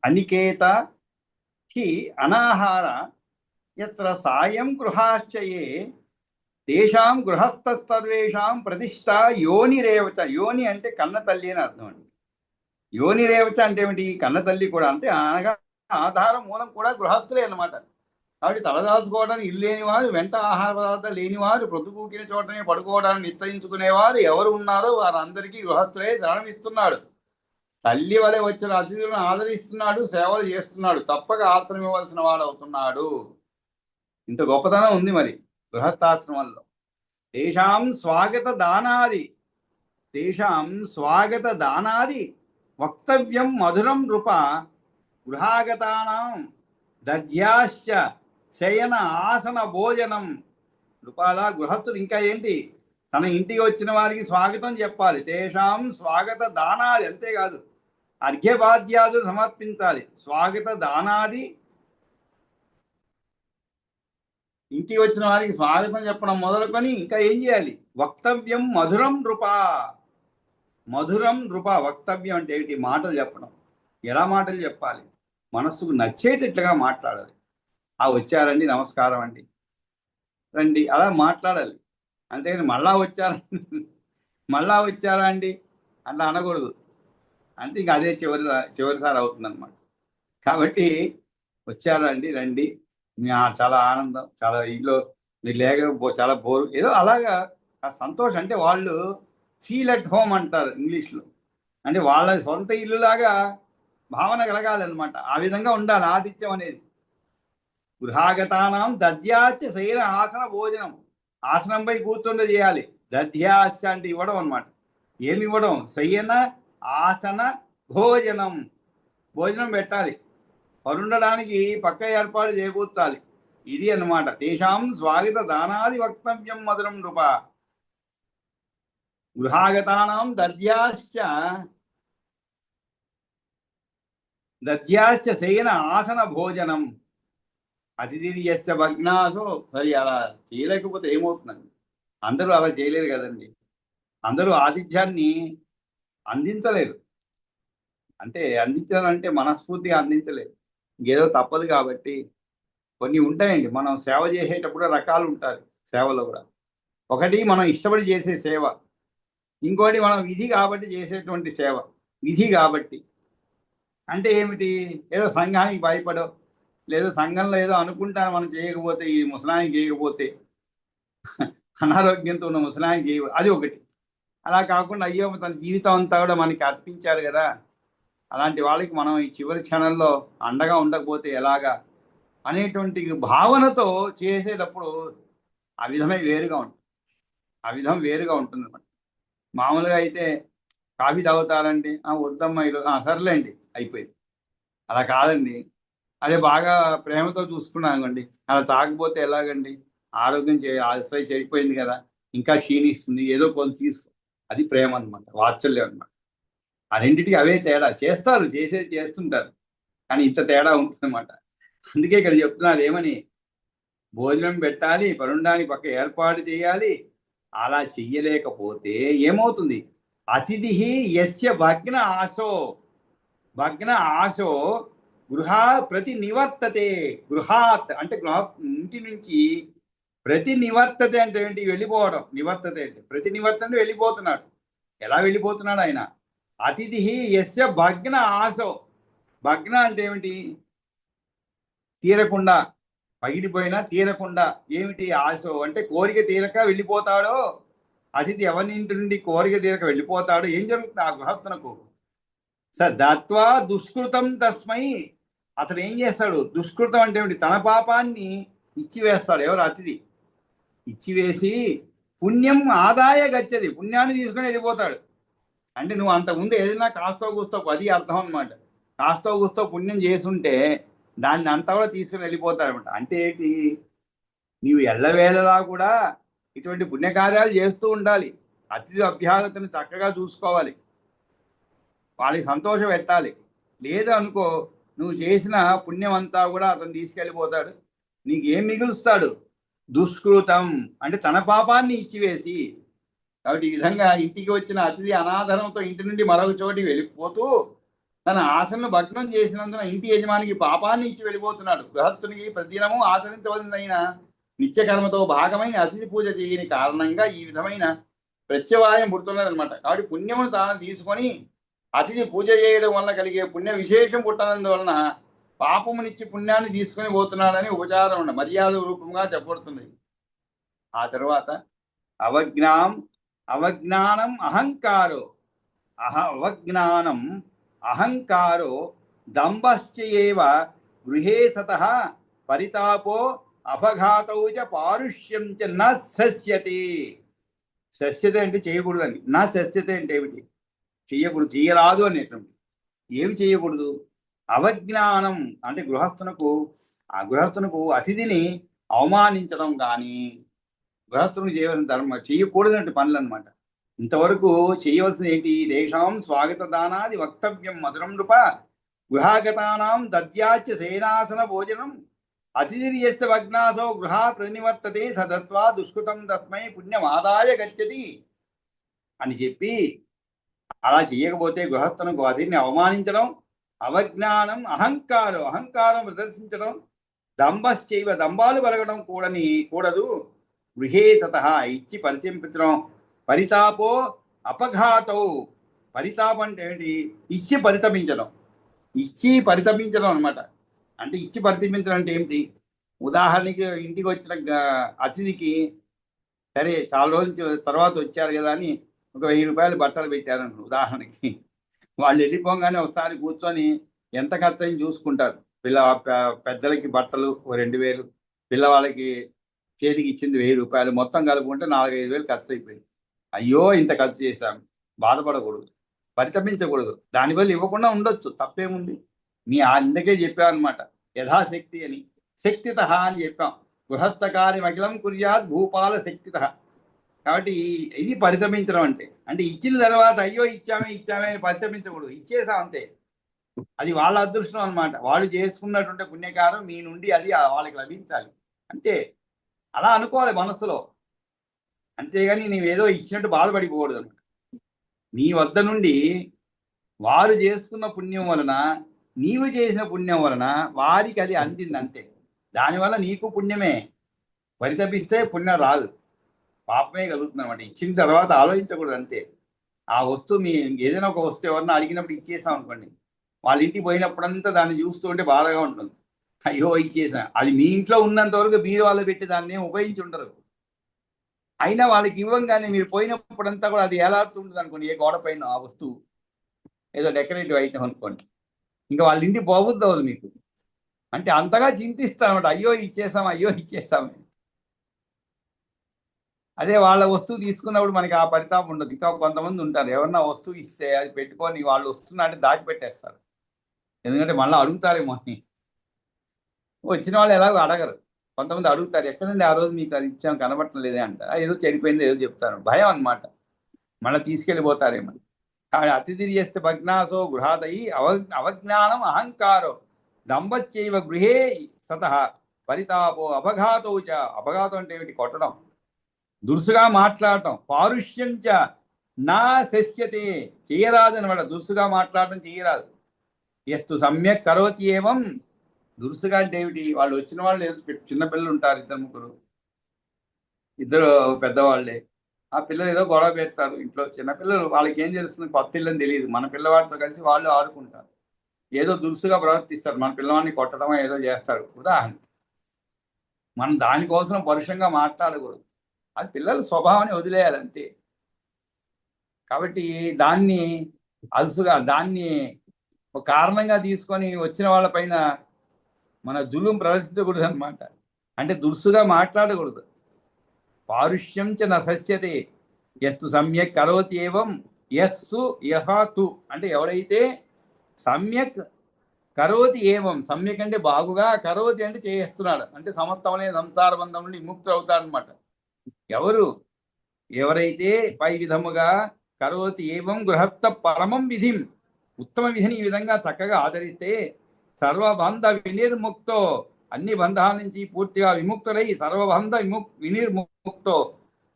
అనికేత హి అనాహార యత్ర సాయం గృహాశ్చయే తేషాం గృహస్థసర్వేషాం ప్రతిష్ట యోనిరేవచ. యోని అంటే కన్న తల్లి అని అర్థం అండి. యోనిరేవచ అంటే ఏమిటి? కన్న తల్లి కూడా, అంటే అనగా ఆధారం మూలం కూడా గృహస్థులే అన్నమాట. కాబట్టి తలదాచుకోవడానికి ఇల్లు లేనివారు, వెంట ఆహార పదార్థాలు లేనివారు, ప్రొద్దుకూకిన చోటనే పడుకోవడానికి నిశ్చయించుకునేవారు ఎవరు ఉన్నారో వారందరికీ గృహస్థులే ధనం ఇస్తున్నాడు. తల్లి వలె వచ్చిన అతిథులను ఆదరిస్తున్నాడు, సేవలు చేస్తున్నాడు, తప్పక ఆశ్రమం ఇవ్వాల్సిన వాడు అవుతున్నాడు. ఇంత గొప్పతనం ఉంది మరి గృహస్థాశ్రమంలో. తేషాం స్వాగత దానాది, తేషాం స్వాగత దానాది వక్తవ్యం మధురం నృప గృహాగతానాం దధ్యాశ్చ శయన ఆసన భోజనం. నృపాల గృహస్థులు ఇంకా ఏంటి, తన ఇంటికి వచ్చిన వారికి స్వాగతం చెప్పాలి. తేషాం స్వాగత దానాది, అంతేకాదు అర్ఘ్యపాద్యాదులు సమర్పించాలి. స్వాగత దానాది, ఇంటికి వచ్చిన వారికి స్వాగతం చెప్పడం మొదలుకొని ఇంకా ఏం చేయాలి? వక్తవ్యం మధురం నృప. మధురం నృప, వక్తవ్యం అంటే ఏమిటి? మాటలు చెప్పడం. ఎలా మాటలు చెప్పాలి? మనస్సుకు నచ్చేటట్లుగా మాట్లాడాలి. వచ్చారండి, నమస్కారం అండి, రండి, అలా మాట్లాడాలి. అంతేగాని మళ్ళా వచ్చారా అండి అట్లా అనకూడదు. అంటే ఇంకా అదే చివరిసారి అవుతుందన్నమాట. కాబట్టి వచ్చారా అండి, రండి, చాలా ఆనందం, చాలా ఇంట్లో మీరు చాలా బోరు, ఏదో అలాగా ఆ సంతోషం. అంటే వాళ్ళు ఫీల్ అట్ హోమ్ అంటారు ఇంగ్లీష్లో. అంటే వాళ్ళ సొంత ఇల్లులాగా భావన కలగాలన్నమాట. ఆ విధంగా ఉండాలి ఆతిథ్యం అనేది. గృహాగతానం దధ్యాచ శయన ఆసన భోజనం. ఆసనంపై కూర్చుండ చేయాలి. దధ్యాచ అంటే ఇవ్వడం అనమాట. ఏమి ఇవ్వడం? శయన ఆసన భోజనం. భోజనం పెట్టాలి. పరుండడానికి పక్క ఏర్పాటు చేకూర్చాలి. ఇది అన్నమాట. తేషాం స్వాగత దానాది వక్తవ్యం మధురం నృప. గృహాగతానాం దధ్యాశ్చ శయన ఆసన భోజనం. అతిథిర్యశ్చ భగ్నాసో. సరి అలా చేయలేకపోతే ఏమవుతుందండి? అందరూ అలా చేయలేరు కదండి. అందరూ ఆతిథ్యాన్ని అందించలేరు. అంటే అందించాలంటే మనస్ఫూర్తిగా అందించలేరు. ఇంకేదో తప్పదు కాబట్టి కొన్ని ఉంటాయండి. మనం సేవ చేసేటప్పుడు రకాలు ఉంటారు సేవలో కూడా. ఒకటి మనం ఇష్టపడి చేసే సేవ, ఇంకోటి మనం విధి కాబట్టి చేసేటువంటి సేవ. విధి కాబట్టి అంటే ఏమిటి? ఏదో సంఘానికి భయపడో, లేదో సంఘంలో ఏదో అనుకుంటాను మనం చేయకపోతే, ఈ ముసలానికి చేయకపోతే, అనారోగ్యంతో ఉన్న ముసలానికి చేయ, అది ఒకటి. అలా కాకుండా అయ్యో తన జీవితం అంతా కూడా మనకి అర్పించారు కదా, అలాంటి వాళ్ళకి మనం ఈ చివరి క్షణంలో అండగా ఉండకపోతే ఎలాగా అనేటువంటి భావనతో చేసేటప్పుడు ఆ విధమే వేరుగా ఉంటుంది. ఆ విధం వేరుగా ఉంటుంది అనమాట. మామూలుగా అయితే కాఫీ తాగుతారండి, వద్దమ్మా ఈరోజు, సర్లేండి, అయిపోయింది. అలా కాదండి. అదే బాగా ప్రేమతో చూసుకున్నామండి, అలా తాగకపోతే ఎలాగండి? ఆరోగ్యం అసలు చెడిపోయింది కదా, ఇంకా క్షీణిస్తుంది, ఏదో కొంత తీసుకో. అది ప్రేమ అనమాట, వాత్సల్యం అనమాట. ఆ రెండింటికి అవే తేడా. చేస్తారు, చేసేది చేస్తుంటారు, కానీ ఇంత తేడా ఉంటుందన్నమాట. అందుకే ఇక్కడ చెప్తున్నారు ఏమని? భోజనం పెట్టాలి, పరుండానికి పక్క ఏర్పాటు చేయాలి. అలా చెయ్యలేకపోతే ఏమవుతుంది? అతిథి యస్య భగ్న ఆశో, భగ్న ఆశో గృహ ప్రతి నివర్తతే. గృహాత్ అంటే ఇంటి నుంచి ప్రతి నివర్తతే అంటే ఏంటి? వెళ్ళిపోవడం. నివర్తతే అంటే ప్రతి నివర్తన వెళ్ళిపోతున్నాడు. ఎలా వెళ్ళిపోతున్నాడు ఆయన? అతిథి యస్య భగ్న ఆశో. భగ్న అంటే ఏమిటి? తీరకుండా, పగిడిపోయినా తీరకుండా. ఏమిటి ఆశో అంటే కోరిక తీరక వెళ్ళిపోతాడో. అతిథి ఎవరి ఇంటి నుండి కోరిక తీరక వెళ్ళిపోతాడో ఏం జరుగుతుంది ఆ గృహస్థునకు? దత్వా దుష్కృతం తస్మై. అతడు ఏం చేస్తాడు? దుష్కృతం అంటే ఏమిటి? తన పాపాన్ని ఇచ్చివేస్తాడు. ఎవరు? అతిథి ఇచ్చివేసి పుణ్యం ఆదాయ గచ్చది. పుణ్యాన్ని తీసుకుని వెళ్ళిపోతాడు. అంటే నువ్వు అంతకుముందు ఏదైనా కాస్తో కూస్తో, అది అర్థం అనమాట. కాస్తో కూస్తో పుణ్యం చేసుంటే దాన్ని అంతా కూడా తీసుకుని వెళ్ళిపోతాడు అనమాట. అంటే ఏంటి? నీవు ఎల్లవేళలా కూడా ఇటువంటి పుణ్యకార్యాలు చేస్తూ ఉండాలి. అతిథి అభ్యాగతను చక్కగా చూసుకోవాలి, వాళ్ళకి సంతోషం పెట్టాలి. లేదు అనుకో, నువ్వు చేసిన పుణ్యం అంతా కూడా అతను తీసుకెళ్ళిపోతాడు. నీకేం మిగులుస్తాడు? దుష్కృతం అంటే తన పాపాన్ని ఇచ్చివేసి. కాబట్టి ఈ విధంగా ఇంటికి వచ్చిన అతిథి అనాదరంతో ఇంటి నుండి మరొక చోటికి వెళ్ళిపోతూ తన ఆశను భగ్నం చేసినందున ఇంటి యజమానికి పాపాన్ని ఇచ్చి వెళ్ళిపోతున్నాడు. గృహస్థునికి ప్రతిదినము ఆచరించవలసిన నిత్యకర్మతో భాగమైన అతిథి పూజ చేయని కారణంగా ఈ విధమైన ప్రత్యవాయం పుడుతున్నదనమాట. కాబట్టి పుణ్యమును తాను తీసుకొని అతిథి పూజ చేయడం వల్ల కలిగే పుణ్య విశేషం పుట్టనందువలన పాపమునిచ్చి పుణ్యాన్ని తీసుకొని పోతున్నాడని ఉపచారం మర్యాద రూపంగా చెప్పబడుతున్నది. ఆ తర్వాత అవజ్ఞానం అహంకారో అవజ్ఞానం అహంకారో దంభశ్చయేవ గృహే సతః పరితాపో అపఘాతౌ చ పారుష్యం చ న సస్యతే. సస్యత అంటే చేయకూడదని, నా సస్యత అంటే ఏమిటి? చేయకూడదు, చేయరాదు అనేటువంటి. ఏం చేయకూడదు? అవజ్ఞానం అంటే గృహస్థునకు అతిథిని అవమానించడం కానీ, గృహస్థునికి చేయవలసిన చేయకూడదన్నట్టు పనులు అనమాట. ఇంతవరకు చేయవలసిన ఏంటి? దేశాం స్వాగత దానాది వక్తవ్యం మధురం నృప గృహాగతానాం దద్యాచ్య సేనాసన భోజనం అతిథిర్యస్య భగ్నాసో గృహా ప్రనివర్తతే సదస్వా దుష్కృతం తస్మై పుణ్యమాదాయ గచ్చతి అని చెప్పి, అలా చేయకపోతే గృహస్థునకు అతిథిని అవమానించడం, అవజ్ఞానం అహంకారం ప్రదర్శించడం, దంభశ్చైవ దంభాలు పలకడం కూడదు. గృహే సతః ఇచ్చి పరిచంపించడం, పరితాపో అపఘాతౌ. పరితాపం అంటే ఏంటి? ఇచ్చి పరితపించడం అనమాట. అంటే ఇచ్చి పరితపించడం అంటే ఏమిటి? ఉదాహరణకి ఇంటికి వచ్చిన అతిథికి, సరే చాలా రోజుల తర్వాత వచ్చారు కదా అని ఒక 1000 రూపాయలు బట్టలు పెట్టారని ఉదాహరణకి. వాళ్ళు వెళ్ళిపోగానే ఒకసారి కూర్చొని ఎంత ఖర్చు అని చూసుకుంటారు. పెద్దలకి బట్టలు 2000, పిల్లవాళ్ళకి చేతికి ఇచ్చింది 1000 రూపాయలు, మొత్తం కలుపుకుంటే 4-5 వేలు ఖర్చు అయిపోయింది. అయ్యో ఇంత ఖర్చు చేశాం, బాధపడకూడదు, పరితపించకూడదు. దానివల్ల ఇవ్వకుండా ఉండొచ్చు, తప్పేముంది? అందుకే చెప్పామన్నమాట, యథాశక్తి అని, శక్తిత అని చెప్పాం. బృహత్తకార్యం అఖిలం కుర్యాత్ భూపాల శక్తిత. కాబట్టి ఇది పరితపించడం అంటే ఇచ్చిన తర్వాత అయ్యో ఇచ్చామే అని పరితపించకూడదు. ఇచ్చేసాం అంతే, అది వాళ్ళ అదృష్టం అనమాట. వాళ్ళు చేసుకున్నటువంటి పుణ్యకారం మీ నుండి అది వాళ్ళకి లభించాలి అంతే. అలా అనుకోవాలి మనసులో, అంతేగాని నీవేదో ఇచ్చినట్టు బాధపడిపోకూడదు అనమాట. నీ వద్ద నుండి వారు చేసుకున్న పుణ్యం వలన, నీవు చేసిన పుణ్యం వలన వారికి అది అందింది అంతే. దానివల్ల నీకు పుణ్యమే. పరితపిస్తే పుణ్యం రాదు, పాపమే కలుగుతుంది అనమాట. ఇచ్చిన తర్వాత ఆలోచించకూడదు అంతే. ఆ వస్తువు ఏదైనా ఒక వస్తువు ఎవరన్నా అడిగినప్పుడు ఇచ్చేసాం అనుకోండి, వాళ్ళ ఇంటికి పోయినప్పుడంతా దాన్ని చూస్తూ ఉంటే బాధగా ఉంటుంది. అయ్యో ఇచ్చేసా. అది మీ ఇంట్లో ఉన్నంత వరకు మీరు వాళ్ళు పెట్టి దాన్ని ఉపయోగించి ఉండరు. అయినా వాళ్ళకి ఇవ్వంగానే మీరు పోయినప్పుడంతా కూడా అది ఏలాడుతుంటుంది అనుకోండి, ఏ గోడ పైన ఆ వస్తువు, ఏదో డెకరేటివ్ ఐటమ్ అనుకోండి, ఇంకా వాళ్ళ ఇంటికి పోబుద్ది అవ్వదు మీకు. అంటే అంతగా చింతిస్తారన్నమాట, అయ్యో ఇచ్చేసామని. అదే వాళ్ళ వస్తువు తీసుకున్నప్పుడు మనకి ఆ పరితాపం ఉండదు. ఇంకా కొంతమంది ఉంటారు, ఎవరన్నా వస్తువు ఇస్తే అది పెట్టుకొని వాళ్ళు వస్తున్నట్టు దాచిపెట్టేస్తారు, ఎందుకంటే మళ్ళీ అడుగుతారేమో అని. వచ్చిన వాళ్ళు ఎలాగో అడగరు. కొంతమంది అడుగుతారు, ఎక్కడండి ఆ రోజు మీకు అది ఇచ్చాం కనబట్టం లేదే అంట, ఏదో చెడిపోయిందో ఏదో చెప్తారు, భయం అనమాట, మళ్ళీ తీసుకెళ్ళిపోతారేమో. అతిథి చేస్తే భగ్నాసో గృహాదయి అవజ్ఞానం అహంకారో దంభశ్చైవ గృహే సతః పరితాపో అపఘాతౌ చ. అపఘాతం అంటే ఏమిటి? కొట్టడం, దురుసుగా మాట్లాడటం. పారుష్యం చ నా శస్యతే, చేయరాదు అనమాట. దురుసుగా మాట్లాడటం చేయరాదు. ఎస్తు సమ్యక్ కరోతి ఏవం. దురుసుగా అంటే ఏమిటి? వాళ్ళు వచ్చిన వాళ్ళు చిన్నపిల్లలు ఉంటారు, 2-3, ఇద్దరు పెద్దవాళ్ళే. ఆ పిల్లలు ఏదో గొడవ పెడతారు ఇంట్లో. చిన్నపిల్లలు, వాళ్ళకి ఏం తెలుస్తుంది? కొత్త ఇల్లని తెలియదు. మన పిల్లవాడితో కలిసి వాళ్ళు ఆడుకుంటారు, ఏదో దురుసుగా ప్రవర్తిస్తారు. మన పిల్లవాడిని కొట్టడం ఏదో చేస్తాడు ఉదాహరణ. మనం దానికోసం పరుషంగా మాట్లాడకూడదు, అది పిల్లల స్వభావాన్ని వదిలేయాలి అంతే. కాబట్టి దాన్ని దాన్ని ఒక కారణంగా తీసుకొని వచ్చిన వాళ్ళపైన మన జులుం ప్రదర్శించకూడదు అనమాట. అంటే దురుసుగా మాట్లాడకూడదు. పారుష్యం చ న సస్యతే యస్తు సమ్యక్ కరోతి ఏవం యస్సు యహతు. అంటే ఎవడైతే సమ్యక్ కరోతి ఏవం, సమ్యక్ అంటే బాగుగా, కరోతి అంటే చేస్తున్నాడు, అంటే సమస్తమనే సంసార బంధం నుండి విముక్తులు అవుతాడనమాట. ఎవరైతే పై విధముగా కరోతి ఏవం గృహస్థ పరమం విధిం, ఉత్తమ విధిని ఈ విధంగా చక్కగా ఆచరిస్తే సర్వబంధ వినిర్ముక్తో, అన్ని బంధాల నుంచి పూర్తిగా విముక్తులై సర్వబంధ వినిర్ముక్తో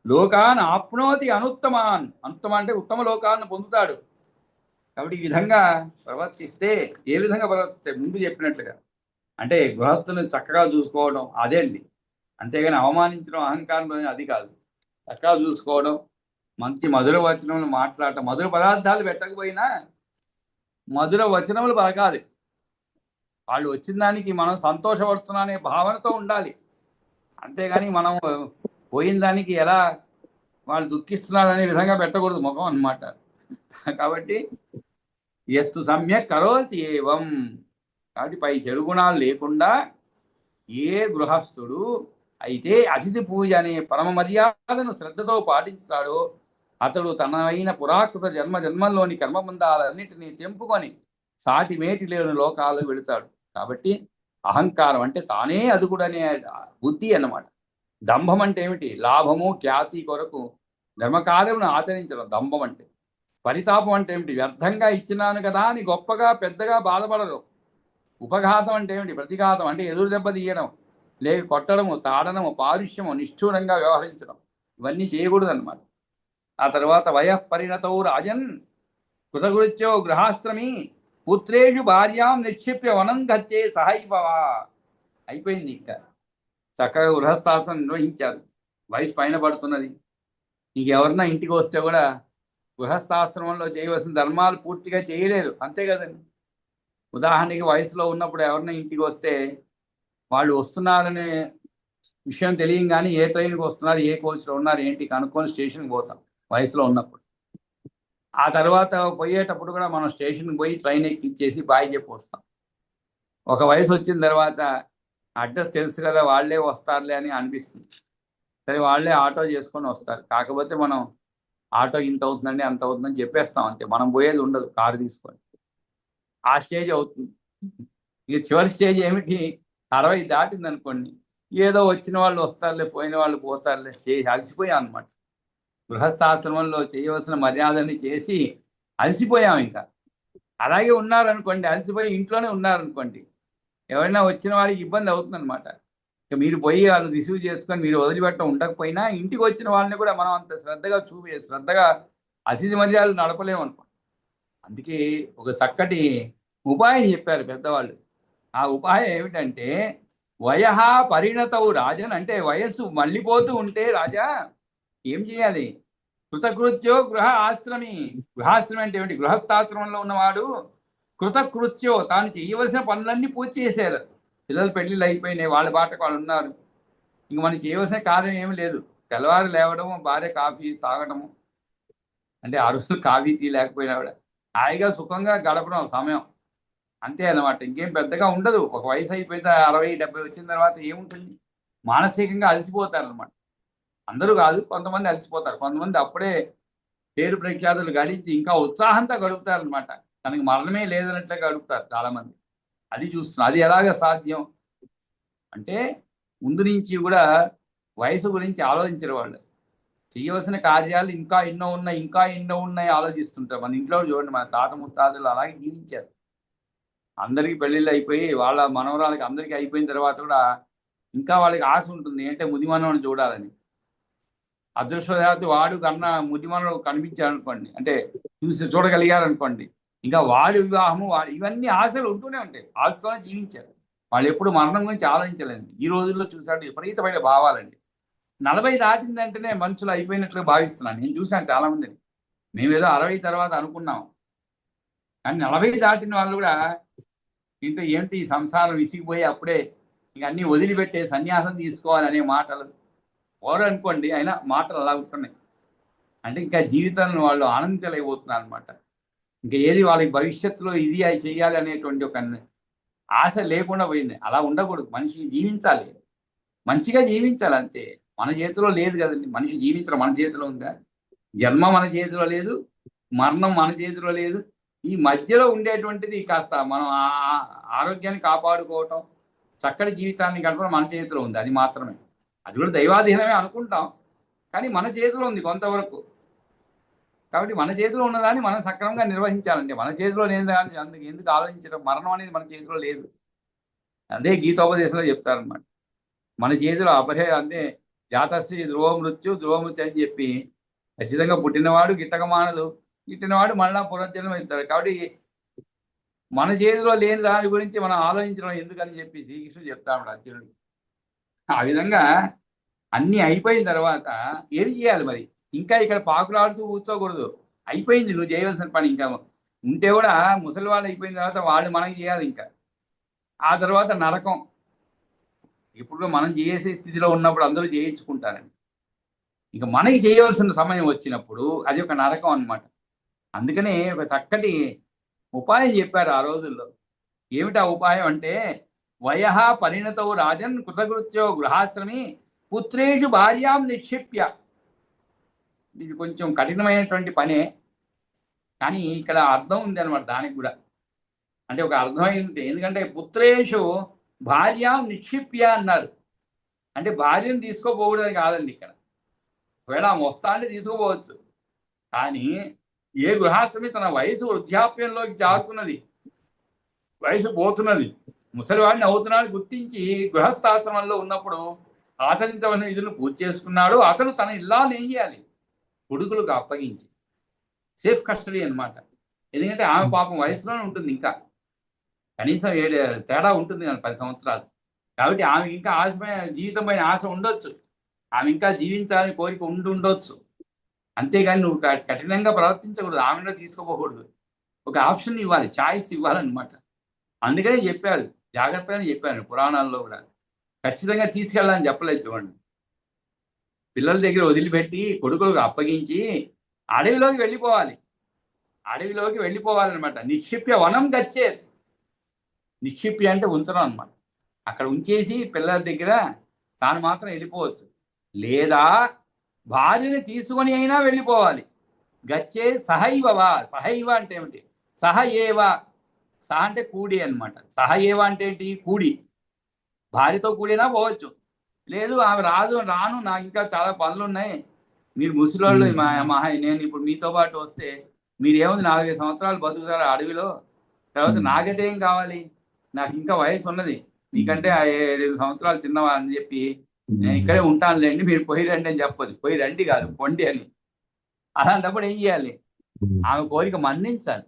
లోకాన్ ఆప్నోతి అనుత్తమాన్. అనుత్తమ అంటే ఉత్తమ లోకాలను పొందుతాడు. కాబట్టి ఈ విధంగా ప్రవర్తిస్తే ఏ విధంగా ప్రవర్తిస్తే ముందు చెప్పినట్లుగా అంటే గృహస్థులను చక్కగా చూసుకోవడం అదే అండి. అంతేగాని అవమానించడం అహంకారం అది కాదు. చక్కగా చూసుకోవడం, మంచి మధుర వచనములు మాట్లాడటం, మధుర పదార్థాలు పెట్టకపోయినా మధుర వచనములు పలకాలి. వాళ్ళు వచ్చిన దానికి మనం సంతోషపడుతున్నా అనే భావనతో ఉండాలి. అంతేగాని మనం పోయిన దానికి ఎలా వాళ్ళు దుఃఖిస్తున్నారు అనే విధంగా పెట్టకూడదు ముఖం అన్నమాట. కాబట్టి ఎస్తు సమ్యక్ కరోతి ఏవం. కాబట్టి పై చెడు గుణాలు లేకుండా ఏ గృహస్థుడు అయితే అతిథి పూజ అనే పరమ మర్యాదను శ్రద్ధతో పాటించుతాడో అతడు తనైన పురాకృత జన్మల్లోని కర్మబంధాలన్నింటినీ తెంపుకొని సాటి మేటి లేని లోకాలు వెళుతాడు. కాబట్టి అహంకారం అంటే తానే అదుగుడనే బుద్ధి అన్నమాట. దంభం అంటే ఏమిటి? లాభము ఖ్యాతి కొరకు ధర్మకార్యమును ఆచరించడం దంభం అంటే. పరితాపం అంటే ఏమిటి? వ్యర్థంగా ఇచ్చినాను కదా అని గొప్పగా పెద్దగా బాధపడరు. ఉపఘాతం అంటే ఏమిటి? ప్రతిఘాతం అంటే ఎదురు దెబ్బ తీయడం, లేక కొట్టడము, తాడనము, పారుష్యము, నిష్ఠూరంగా వ్యవహరించడం, ఇవన్నీ చేయకూడదు అన్నమాట. ఆ తర్వాత వయఃపరిణతౌ రాజన్ కృతకృత్యో గృహాస్త్రమి పుత్రేషు భార్యాం నిక్షిప్య వనం గచ్చే సహైభవా. అయిపోయింది. ఇంకా చక్కగా గృహస్థాశ్రమం నిర్వహించారు. వయసు పైన పడుతున్నది. ఇంకెవరన్నా ఇంటికి వస్తే కూడా గృహస్థాశ్రమంలో చేయవలసిన ధర్మాలు పూర్తిగా చేయలేరు. అంతే కదండి. ఉదాహరణకి వయసులో ఉన్నప్పుడు ఎవరన్నా ఇంటికి వస్తే వాళ్ళు వస్తున్నారనే విషయం తెలియం కానీ ఏ ట్రైన్కి వస్తున్నారు, ఏ కోచ్లో ఉన్నారు ఏంటి కనుక్కొని స్టేషన్కి పోతాం వయసులో ఉన్నప్పుడు. ఆ తర్వాత పోయేటప్పుడు కూడా మనం స్టేషన్కి పోయి ట్రైన్ ఎక్కిచ్చేసి బాయ్ చెప్పి వస్తాం. ఒక వయసు వచ్చిన తర్వాత అడ్రస్ తెలుసు కదా, వాళ్ళే వస్తారులే అని అనిపిస్తుంది. సరే వాళ్ళే ఆటో చేసుకొని వస్తారు. కాకపోతే మనం ఆటో ఇంత అవుతుందండి అంత అవుతుందని చెప్పేస్తాం అంతే. మనం పోయేది ఉండదు కారు తీసుకొని. ఆ స్టేజ్ అవుతుంది. ఇక చివరి స్టేజ్ ఏమిటి? 60 దాటింది అనుకోండి, ఏదో వచ్చిన వాళ్ళు వస్తారులే, పోయిన వాళ్ళు పోతారులే, చేసి అలసిపోయాం అనమాట. గృహస్థాశ్రమంలో చేయవలసిన మర్యాదల్ని చేసి అలసిపోయాం. ఇంకా అలాగే ఉన్నారనుకోండి, అలసిపోయి ఇంట్లోనే ఉన్నారనుకోండి, ఎవరైనా వచ్చిన వాడికి ఇబ్బంది అవుతుంది అనమాట. ఇక మీరు పోయి వాళ్ళు రిసీవ్ చేసుకొని మీరు వదిలిపెట్టడం ఉండకపోయినా ఇంటికి వచ్చిన వాళ్ళని కూడా మనం అంత శ్రద్ధగా అతిథి మర్యాదలు నడపలేము అనుకో. అందుకే ఒక చక్కటి ఉపాయం చెప్పారు పెద్దవాళ్ళు. ఆ ఉపాయం ఏమిటంటే వయః పరిణతవు రాజన్, అంటే వయస్సు మళ్ళీపోతూ ఉంటే రాజా ఏం చేయాలి? కృతకృత్యో గృహ ఆశ్రమి. గృహాశ్రమి అంటే ఏమిటి? గృహస్థాశ్రమంలో ఉన్నవాడు కృతకృత్యో తాను చేయవలసిన పనులన్నీ పూర్తి చేశారు. పిల్లలు పెళ్లిళ్ళు అయిపోయినాయి, వాళ్ళ బాటకు వాళ్ళు ఉన్నారు. ఇంక మనం చేయవలసిన కార్యం ఏమి లేదు. తెల్లవారు లేవడము, భార్య కాఫీ తాగడము, అంటే ఆ రోజు కాఫీ టీ లేకపోయినా కూడా హాయిగా సుఖంగా గడపడం సమయం, అంతే అన్నమాట. ఇంకేం పెద్దగా ఉండదు. ఒక వయసు అయిపోయితే 60-70 వచ్చిన తర్వాత ఏముంటుంది? మానసికంగా అలసిపోతారనమాట. అందరూ కాదు, కొంతమంది అలసిపోతారు. కొంతమంది అప్పుడే పేరు ప్రఖ్యాతులు గడించి ఇంకా ఉత్సాహంతో గడుపుతారనమాట. తనకి మరణమే లేదన్నట్లుగా గడుపుతారు చాలామంది. అది చూస్తున్నా. అది ఎలాగ సాధ్యం అంటే ముందు నుంచి కూడా వయసు గురించి ఆలోచించరు వాళ్ళు. చేయవలసిన కార్యాలు ఇంకా ఎన్నో ఉన్నాయి ఆలోచిస్తుంటారు. మన ఇంట్లో చూడండి, మన తాత ముత్తాతలు అలాగే జీవించారు. అందరికీ పెళ్ళిళ్ళు అయిపోయి వాళ్ళ మనవరాలకి అందరికీ అయిపోయిన తర్వాత కూడా ఇంకా వాళ్ళకి ఆశ ఉంటుంది, అంటే ముది మనవని చూడాలని. అదృష్టవశాత్తు వాడు కన్నా ముది మనవడు కనిపించాడు అనుకోండి, అంటే చూడగలిగారు అనుకోండి, ఇంకా వాడి వివాహము ఇవన్నీ ఆశలు ఉంటూనే ఉంటాయి. ఆశతోనే జీవించారు వాళ్ళు. ఎప్పుడు మరణం గురించి ఆలోచించలేదు. ఈ రోజుల్లో చూసాడు విపరీతమైన భావాలండి. 40 దాటిందంటేనే మనుషులు అయిపోయినట్లుగా భావిస్తున్నాను. నేను చూశాను చాలా మందిని. మేమేదో 60 తర్వాత అనుకున్నాం, కానీ 40 దాటిన వాళ్ళు కూడా ఇంట్లో ఏంటి ఈ సంసారం విసిగిపోయి అప్పుడే ఇంక అన్నీ వదిలిపెట్టే సన్యాసం తీసుకోవాలనే మాటలు అనుకోండి, అయినా మాటలు అలా ఉంటున్నాయి. అంటే ఇంకా జీవితాన్ని వాళ్ళు ఆనందించలేకపోతున్నారు అనమాట. ఇంకా ఏది వాళ్ళకి భవిష్యత్తులో ఇది అవి చేయాలి అనేటువంటి ఒక ఆశ లేకుండా పోయింది. అలా ఉండకూడదు. మనిషి జీవించాలి, మంచిగా జీవించాలి అంతే. మన చేతిలో లేదు కదండి. మనిషి జీవించడం మన చేతిలో ఉందా? జన్మ మన చేతిలో లేదు, మరణం మన చేతిలో లేదు. ఈ మధ్యలో ఉండేటువంటిది కాస్త మనం ఆరోగ్యాన్ని కాపాడుకోవటం, చక్కటి జీవితాన్ని గడపడం మన చేతిలో ఉంది. అది మాత్రమే. అది కూడా దైవాధీనమే అనుకుంటాం, కానీ మన చేతిలో ఉంది కొంతవరకు. కాబట్టి మన చేతిలో ఉన్నదాన్ని మనం సక్రమంగా నిర్వహించాలంటే, మన చేతిలో లేని దాన్ని అందుకు ఎందుకు ఆలోచించడం? మరణం అనేది మన చేతిలో లేదు. అదే గీతోపదేశంలో చెప్తారనమాట. మన చేతిలో అంటే జాతశ్రీ ధ్రువ మృత్యు అని చెప్పి ఖచ్చితంగా పుట్టినవాడు గిట్టక మానదు, ఇట్టినవాడు మళ్ళా పునర్జన్మ ఇస్తాడు. కాబట్టి మన చేతిలో లేని దాని గురించి మనం ఆలోచించడం ఎందుకని చెప్పి శ్రీకృష్ణుడు చెప్తాడు అర్జునుడు. ఆ విధంగా అన్నీ అయిపోయిన తర్వాత ఏమి చేయాలి మరి? ఇంకా ఇక్కడ పాకులాడుతూ కూర్చోకూడదు. అయిపోయింది నువ్వు చేయవలసిన పని. ఇంకా ఉంటే కూడా ముసలి వాళ్ళు అయిపోయిన తర్వాత వాళ్ళు మనకి చేయాలి. ఇంకా ఆ తర్వాత నరకం. ఇప్పుడు మనం చేసే స్థితిలో ఉన్నప్పుడు అందరూ చేయించుకుంటారండి. ఇక మనకి చేయవలసిన సమయం వచ్చినప్పుడు అది ఒక నరకం అన్నమాట. అందుకనే ఒక చక్కటి ఉపాయం చెప్పారు ఆ రోజుల్లో. ఏమిటా ఉపాయం అంటే, వయః పరిణతౌ రాజన్ కృతకృత్యో గృహాశ్రమి పుత్రేషు భార్యాం నిక్షిప్య. ఇది కొంచెం కఠినమైనటువంటి పనే, కానీ ఇక్కడ అర్థం ఉంది అనమాట దానికి కూడా. అంటే ఒక అర్థమైంది. ఎందుకంటే పుత్రేషు భార్యాం నిక్షిప్య అన్నారు. అంటే భార్యను తీసుకోపోకూడదని కాదండి ఇక్కడ. ఒకవేళ ఆమె వస్తా అంటే తీసుకోపోవచ్చు, కానీ ఏ గృహాశ్రమి తన వయసు వృద్ధాప్యంలోకి జారుతున్నది, వయసు పోతున్నది, ముసలివాడిని అవుతున్నాడు గుర్తించి గృహస్థాశ్రమంలో ఉన్నప్పుడు ఆచరించవలసిన విధులను పూర్తి చేసుకున్నాడు, అతను తన ఇల్లాలను ఏం చేయాలి? కొడుకులకు అప్పగించి సేఫ్ కస్టడీ అనమాట. ఎందుకంటే ఆమె పాపం వయసులోనే ఉంటుంది, ఇంకా కనీసం 7 తేడా ఉంటుంది కానీ 10 సంవత్సరాలు. కాబట్టి ఆమెకి ఇంకా ఆశమైన జీవితం పైన ఆశ ఉండొచ్చు, ఆమె ఇంకా జీవించాలని కోరిక ఉండొచ్చు. అంతేగాని నువ్వు కఠినంగా ప్రవర్తించకూడదు, ఆమెలో తీసుకోపోకూడదు. ఒక ఆప్షన్ ఇవ్వాలి, ఛాయిస్ ఇవ్వాలన్నమాట. అందుకనే చెప్పారు, జాగ్రత్తగానే చెప్పారు పురాణాల్లో కూడా. ఖచ్చితంగా తీసుకెళ్ళాలని చెప్పలేదు చూడండి. పిల్లల దగ్గర వదిలిపెట్టి కొడుకులకు అప్పగించి అడవిలోకి వెళ్ళిపోవాలి. అడవిలోకి వెళ్ళిపోవాలన్నమాట. నిక్షిప్య వనం గచ్చేది. నిక్షిప్య అంటే ఉంచడం అనమాట. అక్కడ ఉంచేసి పిల్లల దగ్గర తాను మాత్రం వెళ్ళిపోవచ్చు. లేదా భార్యని తీసుకొని అయినా వెళ్ళిపోవాలి. గచ్చే సహైవవా. సహైవ అంటే ఏమిటి? సహ ఏవ. సహ అంటే కూడి అనమాట. సహ ఏవ అంటే ఏంటి? కూడి. భార్యతో కూడినా పోవచ్చు. లేదు ఆమె రాను, నాకు ఇంకా చాలా పనులు ఉన్నాయి, మీరు ముసలివాళ్ళు, నేను ఇప్పుడు మీతో పాటు వస్తే మీరేముంది 4-5 సంవత్సరాలు బతుకుతారు అడవిలో, తర్వాత నాకైతే ఏం కావాలి, నాకు ఇంకా వయసు ఉన్నది, మీకంటే 7 సంవత్సరాలు చిన్నవా అని చెప్పి నేను ఇక్కడే ఉంటానులేండి, మీరు పోయి రండి అని చెప్పొద్దు. పోయి రండి కాదు, పొండి అని. అలాంటప్పుడు ఏం చేయాలి? ఆమె కోరిక మన్నించాలి.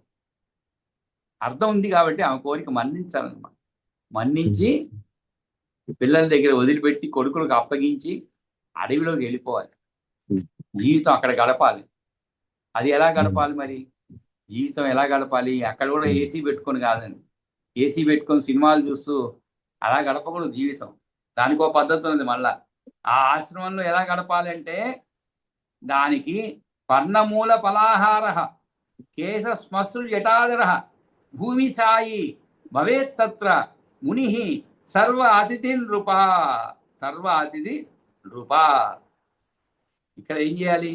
అర్థం ఉంది కాబట్టి ఆమె కోరిక మన్నించాలన్నమాట. మన్నించి పిల్లల దగ్గర వదిలిపెట్టి కొడుకులకు అప్పగించి అడవిలోకి వెళ్ళిపోవాలి. జీవితం అక్కడ గడపాలి. అది ఎలా గడపాలి మరి? జీవితం ఎలా గడపాలి? అక్కడ కూడా ఏసీ పెట్టుకొని కాదండి. ఏసీ పెట్టుకొని సినిమాలు చూస్తూ అలా గడపకూడదు జీవితం. దానికి ఒక పద్ధతి ఉంది మళ్ళా. ఆ ఆశ్రమంలో ఎలా గడపాలి అంటే, దానికి పర్ణమూల ఫలాహార కేశ శ్మశ్రు జటాధర భూమి సాయి భవేత్తత్ర ముని సర్వ అతిథి నృప. సర్వ అతిథి నృప. ఇక్కడ ఏం చేయాలి?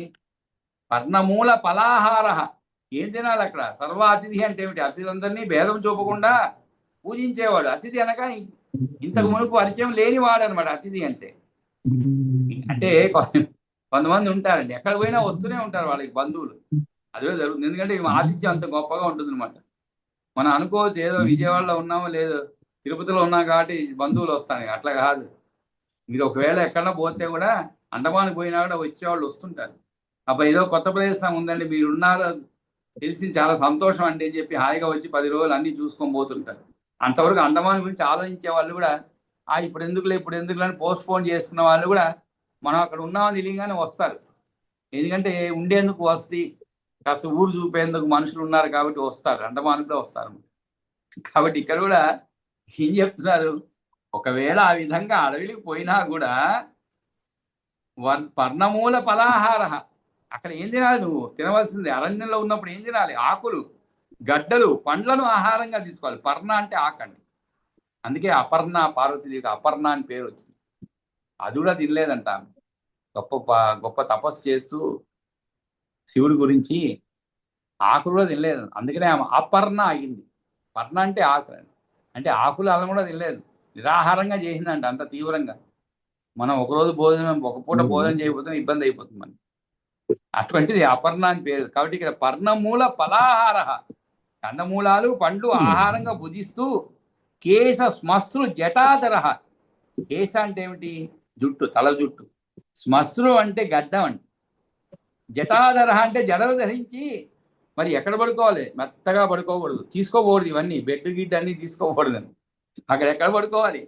పర్ణమూల ఫలాహార. ఏం తినాలి అక్కడ? సర్వ అతిథి అంటే ఏమిటి? అతిథులందరినీ భేదం చూపకుండా పూజించేవాడు. అతిథి అనగా ఇంతకు మునుపు పరిచయం లేనివాడు అనమాట అతిథి అంటే. అంటే కొంతమంది ఉంటారండి, ఎక్కడ పోయినా వస్తూనే ఉంటారు వాళ్ళకి బంధువులు. అదే జరుగుతుంది. ఎందుకంటే ఆతిథ్యం అంత గొప్పగా ఉంటుంది అనమాట. మనం అనుకోవచ్చు ఏదో విజయవాడలో ఉన్నామో లేదో తిరుపతిలో ఉన్నాం కాబట్టి బంధువులు వస్తాను, అట్లా కాదు. మీరు ఒకవేళ ఎక్కడన్నా పోతే కూడా అండమానికి పోయినా కూడా వచ్చేవాళ్ళు వస్తుంటారు. అప్పుడు ఏదో కొత్త ప్రదేశం ఉందండి, మీరు ఉన్నారు తెలిసి చాలా సంతోషం అండి అని చెప్పి హాయిగా వచ్చి 10 రోజులు అన్ని చూసుకొని పోతుంటారు. అంతవరకు అండమాన్ గురించి ఆలోచించే వాళ్ళు కూడా ఇప్పుడు ఎందుకులే అని పోస్ట్పోన్ చేసుకున్న వాళ్ళు కూడా మనం అక్కడ ఉన్నామని తెలియగానే వస్తారు. ఎందుకంటే ఉండేందుకు వస్తీ కాస్త ఊరు చూపేందుకు మనుషులు ఉన్నారు కాబట్టి వస్తారు, అండమాన్ కూడా వస్తారు. కాబట్టి ఇక్కడ కూడా ఏం చెప్తున్నారు? ఒకవేళ ఆ విధంగా అడవికి పోయినా కూడా పర్ణమూల ఫలాహార. అక్కడ ఏం తినాలి? నువ్వు తినవలసింది అరణ్యంలో ఉన్నప్పుడు ఏం తినాలి? ఆకులు, గడ్డలు, పండ్లను ఆహారంగా తీసుకోవాలి. పర్ణ అంటే ఆకండి. అందుకే అపర్ణ, పార్వతీదేవికి అపర్ణ అని పేరు వచ్చింది. అది కూడా తినలేదంట. గొప్ప తపస్సు చేస్తూ శివుడి గురించి ఆకులు కూడా తినలేదు. అందుకనే ఆమె అపర్ణ ఆగింది. పర్ణ అంటే ఆకు, అంటే ఆకులు అలా కూడా తినలేదు. నిరాహారంగా చేసిందంట అంత తీవ్రంగా. మనం ఒకరోజు ఒక పూట భోజనం చేయకపోతే ఇబ్బంది అయిపోతుంది మనకి. అటువంటిది అపర్ణ అని పేరు. కాబట్టి ఇక్కడ పర్ణమూల ఫలాహార, కందమూలాలు పండ్లు ఆహారంగా భుజిస్తూ కేశ శ్మశ్రు జటాధర. కేశ అంటే ఏమిటి? జుట్టు, తల జుట్టు. శ్మశ్రు అంటే గడ్డం అండి. జటాధర అంటే జడలు ధరించి మరి ఎక్కడ పడుకోవాలి? మెత్తగా పడుకోకూడదు, తీసుకోకూడదు, ఇవన్నీ బెడ్ గిడ్ అన్నీ తీసుకోకూడదని. అక్కడ ఎక్కడ పడుకోవాలి?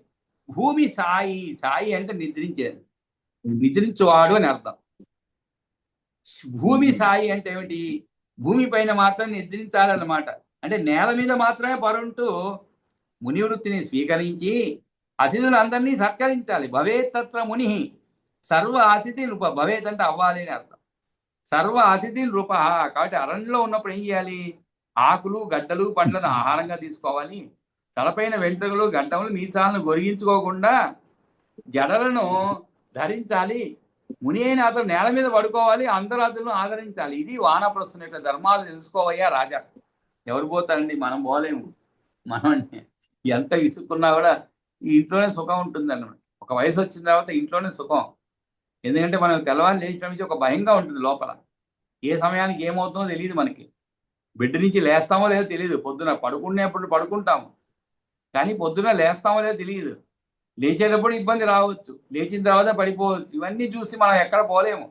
భూమి సాయి. సాయి అంటే నిద్రించేది, నిద్రించువాడు అని అర్థం. భూమి సాయి అంటే ఏమిటి? భూమి పైన మాత్రం నిద్రించాలన్నమాట. అంటే నేల మీద మాత్రమే పరుంటూ మునివృత్తిని స్వీకరించి అతిథులందరినీ సత్కరించాలి. భవేత్ తత్ర ముని సర్వ అతిథి నృప. భవేత్ అంటే అవ్వాలి అని అర్థం. సర్వ అతిథి నృప. కాబట్టి అరణ్యంలో ఉన్నప్పుడు ఏం చేయాలి? ఆకులు గడ్డలు పండ్లను ఆహారంగా తీసుకోవాలి. తలపైన వెంట్రుకలు గడ్డములు మీసాలను గొరిగించుకోకుండా జడలను ధరించాలి. ముని అయిన అతను నేల మీద పడుకోవాలి, అంతరాతులను ఆదరించాలి. ఇది వానప్రస్థుని యొక్క ధర్మాలు తెలుసుకోవయ్యా రాజా. ఎవరు పోతారండి? మనం పోలేము. మనం ఎంత విసుక్కున్నా కూడా ఈ ఇంట్లోనే సుఖం ఉంటుందన్నమాట. ఒక వయసు వచ్చిన తర్వాత ఇంట్లోనే సుఖం. ఎందుకంటే మనం తెల్లవారు లేచిన నుంచి ఒక భయంగా ఉంటుంది లోపల. ఏ సమయానికి ఏమవుతుందో తెలియదు మనకి. బెడ్ నుంచి లేస్తామో లేదో తెలియదు. పొద్దున పడుకునేప్పుడు పడుకుంటాము, కానీ పొద్దున లేస్తామో లేదో తెలియదు. లేచేటప్పుడు ఇబ్బంది రావచ్చు, లేచిన తర్వాత పడిపోవచ్చు. ఇవన్నీ చూసి మనం ఎక్కడ పోలేము.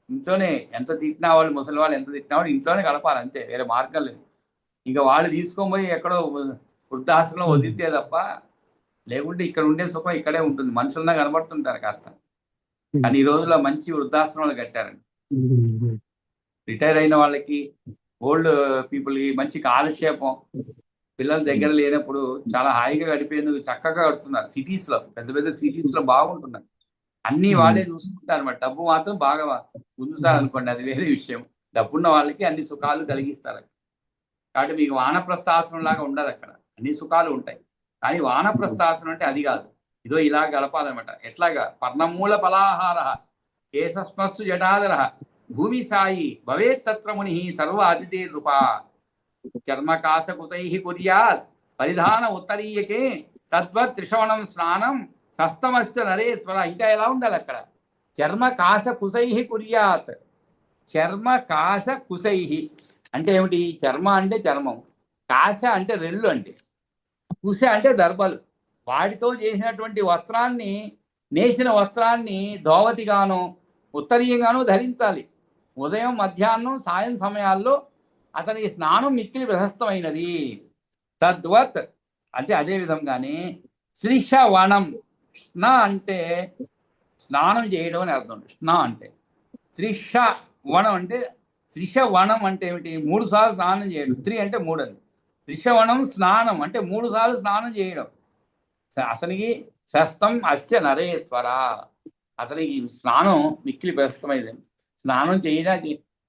ఇంట్లోనే ఎంత తిట్టినా వాళ్ళు, ముసలి వాళ్ళు ఎంత తిట్టినా వాళ్ళు ఇంట్లోనే గడపాలి, అంతే, వేరే మార్గం లేదు. ఇంకా వాళ్ళు తీసుకొని పోయి ఎక్కడో వృద్ధాశ్రమంలో వదిలితే తప్ప, లేకుంటే ఇక్కడ ఉండే సుఖం ఇక్కడే ఉంటుంది. మనుషులన్నా కనబడుతుంటారు కాస్త. కానీ ఈ రోజుల్లో మంచి వృద్ధాశ్రమాలు కట్టారండి. రిటైర్ అయిన వాళ్ళకి, ఓల్డ్ పీపుల్కి మంచి కాలక్షేపం. పిల్లల దగ్గర లేనప్పుడు చాలా హాయిగా గడిపేందుకు చక్కగా కడుతున్నారు. సిటీస్లో, పెద్ద పెద్ద సిటీస్లో బాగుంటున్నారు. అన్నీ వాళ్ళే చూసుకుంటారు అన్నమాట. డబ్బు మాత్రం బాగా గుంజుతారు అనుకోండి, అది వేరే విషయం. డబ్బున్న వాళ్ళకి అన్ని సుఖాలు కలిగిస్తారు. కాబట్టి మీకు వానప్రస్థాశ్రమం లాగా ఉండదు, అక్కడ అన్ని సుఖాలు ఉంటాయి. కానీ వానప్రస్థాశ్రమం అంటే అది కాదు. ఇదో ఇలా గడపాలన్నమాట. ఎట్లాగా? పర్ణమూల ఫలాహార కేశస్మస్సు జటాధర భూమి సాయి భవేత్ తత్ర ముని సర్వ అతిథి నృప చర్మకాశకుతై కుర్యాత్ పరిధాన ఉత్తరీయకే తద్వత్ త్రిశవణం స్నానం సస్తమస్త నరేశ్వర. ఇంకా ఎలా ఉండాలి అక్కడ? చర్మకాశ కుశై కుర్యాత్. చర్మకాశ కుశై అంటే ఏమిటి? చర్మ అంటే చర్మం, కాశ అంటే రెల్లు, అంటే కుశ అంటే దర్భలు. వాటితో చేసినటువంటి వస్త్రాన్ని, నేసిన వస్త్రాన్ని ధోవతిగాను ఉత్తరీయంగాను ధరించాలి. ఉదయం, మధ్యాహ్నం, సాయం సమయాల్లో అతనికి స్నానం మిక్కిలి ప్రశస్తమైనది. తద్వత్ అంటే అదే విధంగానే శ్రీషవణం. స్న అంటే స్నానం చేయడం అని అర్థం. స్న అంటే త్రిషవణం అంటే, త్రిషవణం అంటే ఏమిటి? 3 సార్లు స్నానం చేయడం. త్రి అంటే 3 అని. త్రిషవణం స్నానం అంటే 3 సార్లు స్నానం చేయడం. అతనికి శస్తం అస్య నరేశ్వర. అతనికి స్నానం మిక్కిలి ప్రశస్తమైనది. స్నానం చేయడా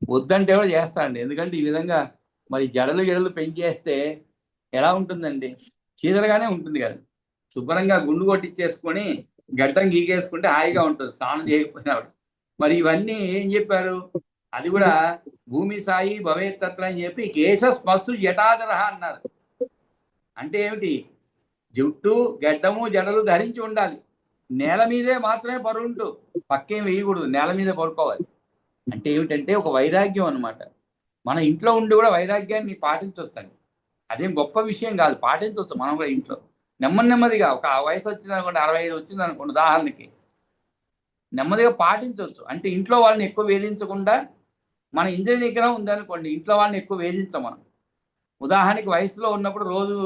వద్దంటే కూడా చేస్తాడండి. ఎందుకంటే ఈ విధంగా మరి జడలు పెంచేస్తే ఎలా ఉంటుందండి? చీదరగానే ఉంటుంది కదా. శుభ్రంగా గుండు కొట్టించేసుకొని గడ్డం గీకేసుకుంటే హాయిగా ఉంటుంది స్నానం చేయకపోయినాడు. మరి ఇవన్నీ ఏం చెప్పారు? అది కూడా భూమి సాయి భవేత్ తత్ర అని చెప్పి కేశస్మస్తు జటాధర అన్నారు. అంటే ఏమిటి? జుట్టు, గడ్డము, జడలు ధరించి ఉండాలి. నేల మీదే మాత్రమే పరుంటూ, పక్కేం వేయకూడదు, నేల మీదే పడుకోవాలి. అంటే ఏమిటంటే ఒక వైరాగ్యం అనమాట. మన ఇంట్లో ఉండి కూడా వైరాగ్యాన్ని పాటించవచ్చండి. అదేం గొప్ప విషయం కాదు, పాటించవచ్చు మనం కూడా ఇంట్లో. నెమ్మదిగా ఒక వయసు వచ్చింది అనుకోండి, 65 వచ్చింది అనుకోండి ఉదాహరణకి, నెమ్మదిగా పాటించవచ్చు. అంటే ఇంట్లో వాళ్ళని ఎక్కువ వేధించకుండా, మన ఇంద్రియ నిగ్రహం ఉందనుకోండి, ఇంట్లో వాళ్ళని ఎక్కువ వేధించాం మనం. ఉదాహరణకి వయసులో ఉన్నప్పుడు రోజు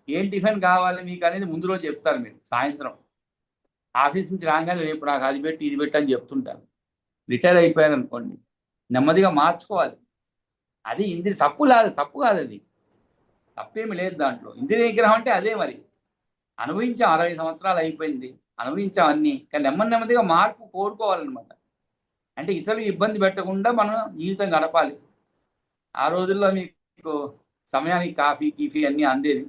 ఏం టిఫిన్ కావాలి మీకు అనేది ముందు రోజు చెప్తారు మీరు. సాయంత్రం ఆఫీస్ నుంచి రాగానే రేపు నాకు అది పెట్టి ఇది పెట్టి అని చెప్తుంటారు. రిటైర్ అయిపోయారు అనుకోండి, నెమ్మదిగా మార్చుకోవాలి. అది తప్పు కాదు, అది తప్పేమి లేదు దాంట్లో. ఇంద్రియ నిగ్రహం అంటే అదే. మరి అనుభవించాం, 60 సంవత్సరాలు అయిపోయింది, అనుభవించాం అన్నీ. కానీ నెమ్మదిగా మార్పు కోరుకోవాలన్నమాట. అంటే ఇతరులకు ఇబ్బంది పెట్టకుండా మనం జీవితం గడపాలి. ఆ రోజుల్లో మీకు సమయానికి కాఫీ కిఫీ అన్నీ అందేది.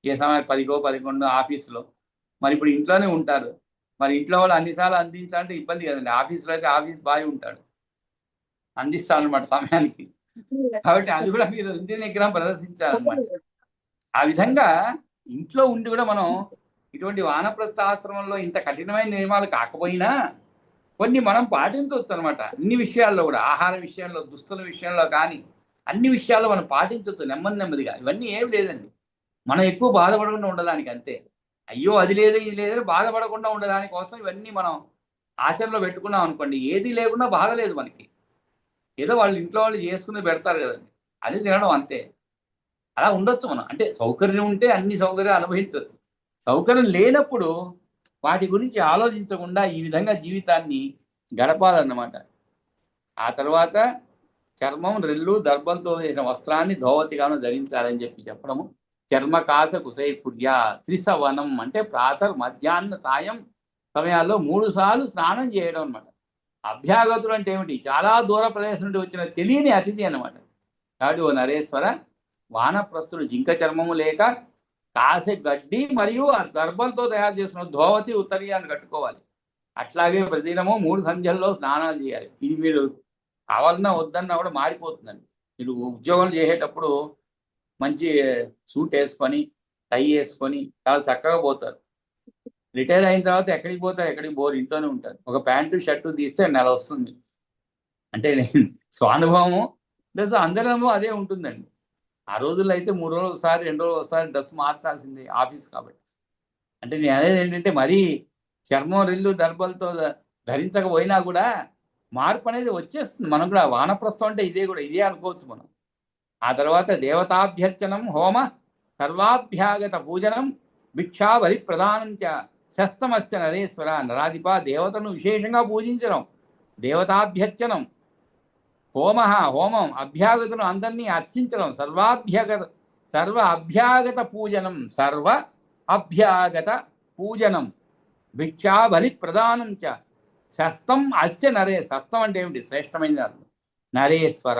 ఏ సమయానికి 10కో 11 ఆఫీసులో. మరి ఇప్పుడు ఇంట్లోనే ఉంటారు. మరి ఇంట్లో వాళ్ళు అన్నిసార్లు అందించాలంటే ఇబ్బంది కదండి. ఆఫీసులో అయితే ఆఫీస్ బాయ్ ఉంటాడు, అందిస్తాడనమాట సమయానికి. కాబట్టి అది కూడా మీరు ఇంద్రియ నిగ్రహం ప్రదర్శించాలన్నమాట. ఆ విధంగా ఇంట్లో ఉండి కూడా మనం ఇటువంటి వానప్రస్థాశ్రమంలో ఇంత కఠినమైన నియమాలు కాకపోయినా కొన్ని మనం పాటించవచ్చు అనమాట. అన్ని విషయాల్లో కూడా, ఆహార విషయంలో, దుస్తుల విషయంలో కానీ అన్ని విషయాల్లో మనం పాటించవచ్చు నెమ్మదిగా. ఇవన్నీ ఏమి లేదండి, మనం ఎక్కువ బాధపడకుండా ఉండడానికి అంతే. అయ్యో అది లేదు ఇది లేదని బాధపడకుండా ఉండదాని కోసం ఇవన్నీ మనం ఆచరణలో పెట్టుకున్నాం అనుకోండి, ఏది లేకుండా బాధ లేదు మనకి. ఏదో వాళ్ళు ఇంట్లో వాళ్ళు చేసుకుని పెడతారు కదండి, అది తినడం అంతే. అలా ఉండొచ్చు మనం. అంటే సౌకర్యం ఉంటే అన్ని సౌకర్యాలు అనుభవించవచ్చు. సౌకర్యం లేనప్పుడు వాటి గురించి ఆలోచించకుండా ఈ విధంగా జీవితాన్ని గడపాలన్నమాట. ఆ తర్వాత చర్మం, రెల్లు, దర్భంతో చేసిన వస్త్రాన్ని ధోవతిగాను ధరించాలని చెప్పడము. చర్మకాశ కుశైపుర్య త్రిసవనం అంటే ప్రాతర్, మధ్యాహ్న, సాయం సమయాల్లో 3 సార్లు స్నానం చేయడం అనమాట. అభ్యాగతులు అంటే ఏమిటి? చాలా దూర ప్రదేశం నుండి వచ్చిన తెలియని అతిథి అనమాట. కాబట్టి ఓ నరేశ్వర, వానప్రస్థుడు జింక చర్మము లేక కాసె గడ్డి మరియు ఆ గర్భంతో తయారు చేసిన ధోవతి ఉత్తరీయాన్ని కట్టుకోవాలి. అట్లాగే ప్రతిదినము 3 సంధ్యల్లో స్నానాలు చేయాలి. ఇది మీరు కావాలన్నా వద్దన్నా కూడా మారిపోతుందండి. మీరు ఉద్యోగం చేసేటప్పుడు మంచి సూట్ వేసుకొని, టై వేసుకొని చాలా చక్కగా పోతారు. రిటైర్ అయిన తర్వాత ఎక్కడికి పోతారు? ఎక్కడికి పోరు, ఇంట్లోనే ఉంటారు. ఒక ప్యాంటు షర్టు తీస్తే నెల వస్తుంది. అంటే స్వానుభవము ప్లస్ అందరి అనుభవం అదే ఉంటుందండి. ఆ రోజుల్లో అయితే 3 రోజులు ఒకసారి, 2 రోజులు ఒకసారి డ్రెస్ మార్చాల్సింది ఆఫీస్ కాబట్టి. అంటే నేను అనేది ఏంటంటే మరీ చర్మం, రెల్లు, దర్భలతో ధరించకపోయినా కూడా మార్పు అనేది వచ్చేస్తుంది. మనం కూడా వానప్రస్థం అంటే ఇదే అనుకోవచ్చు మనం. ఆ తర్వాత దేవతాభ్యర్చనం, హోమ, సర్వాభ్యాగత పూజనం, భిక్షాబలి ప్రదానం చ శస్తమశ్చ నరేశ్వర. నరాధిప, దేవతను విశేషంగా పూజించడం, దేవతాభ్యర్చనం, హోమం, అభ్యాగతులు అందరినీ అర్చించడం, సర్వ అభ్యాగత పూజనం, భిక్షాబలి ప్రదానం చ శస్తం అస్య నరే. శస్తం అంటే ఏమిటి? శ్రేష్టమైన నరేశ్వర.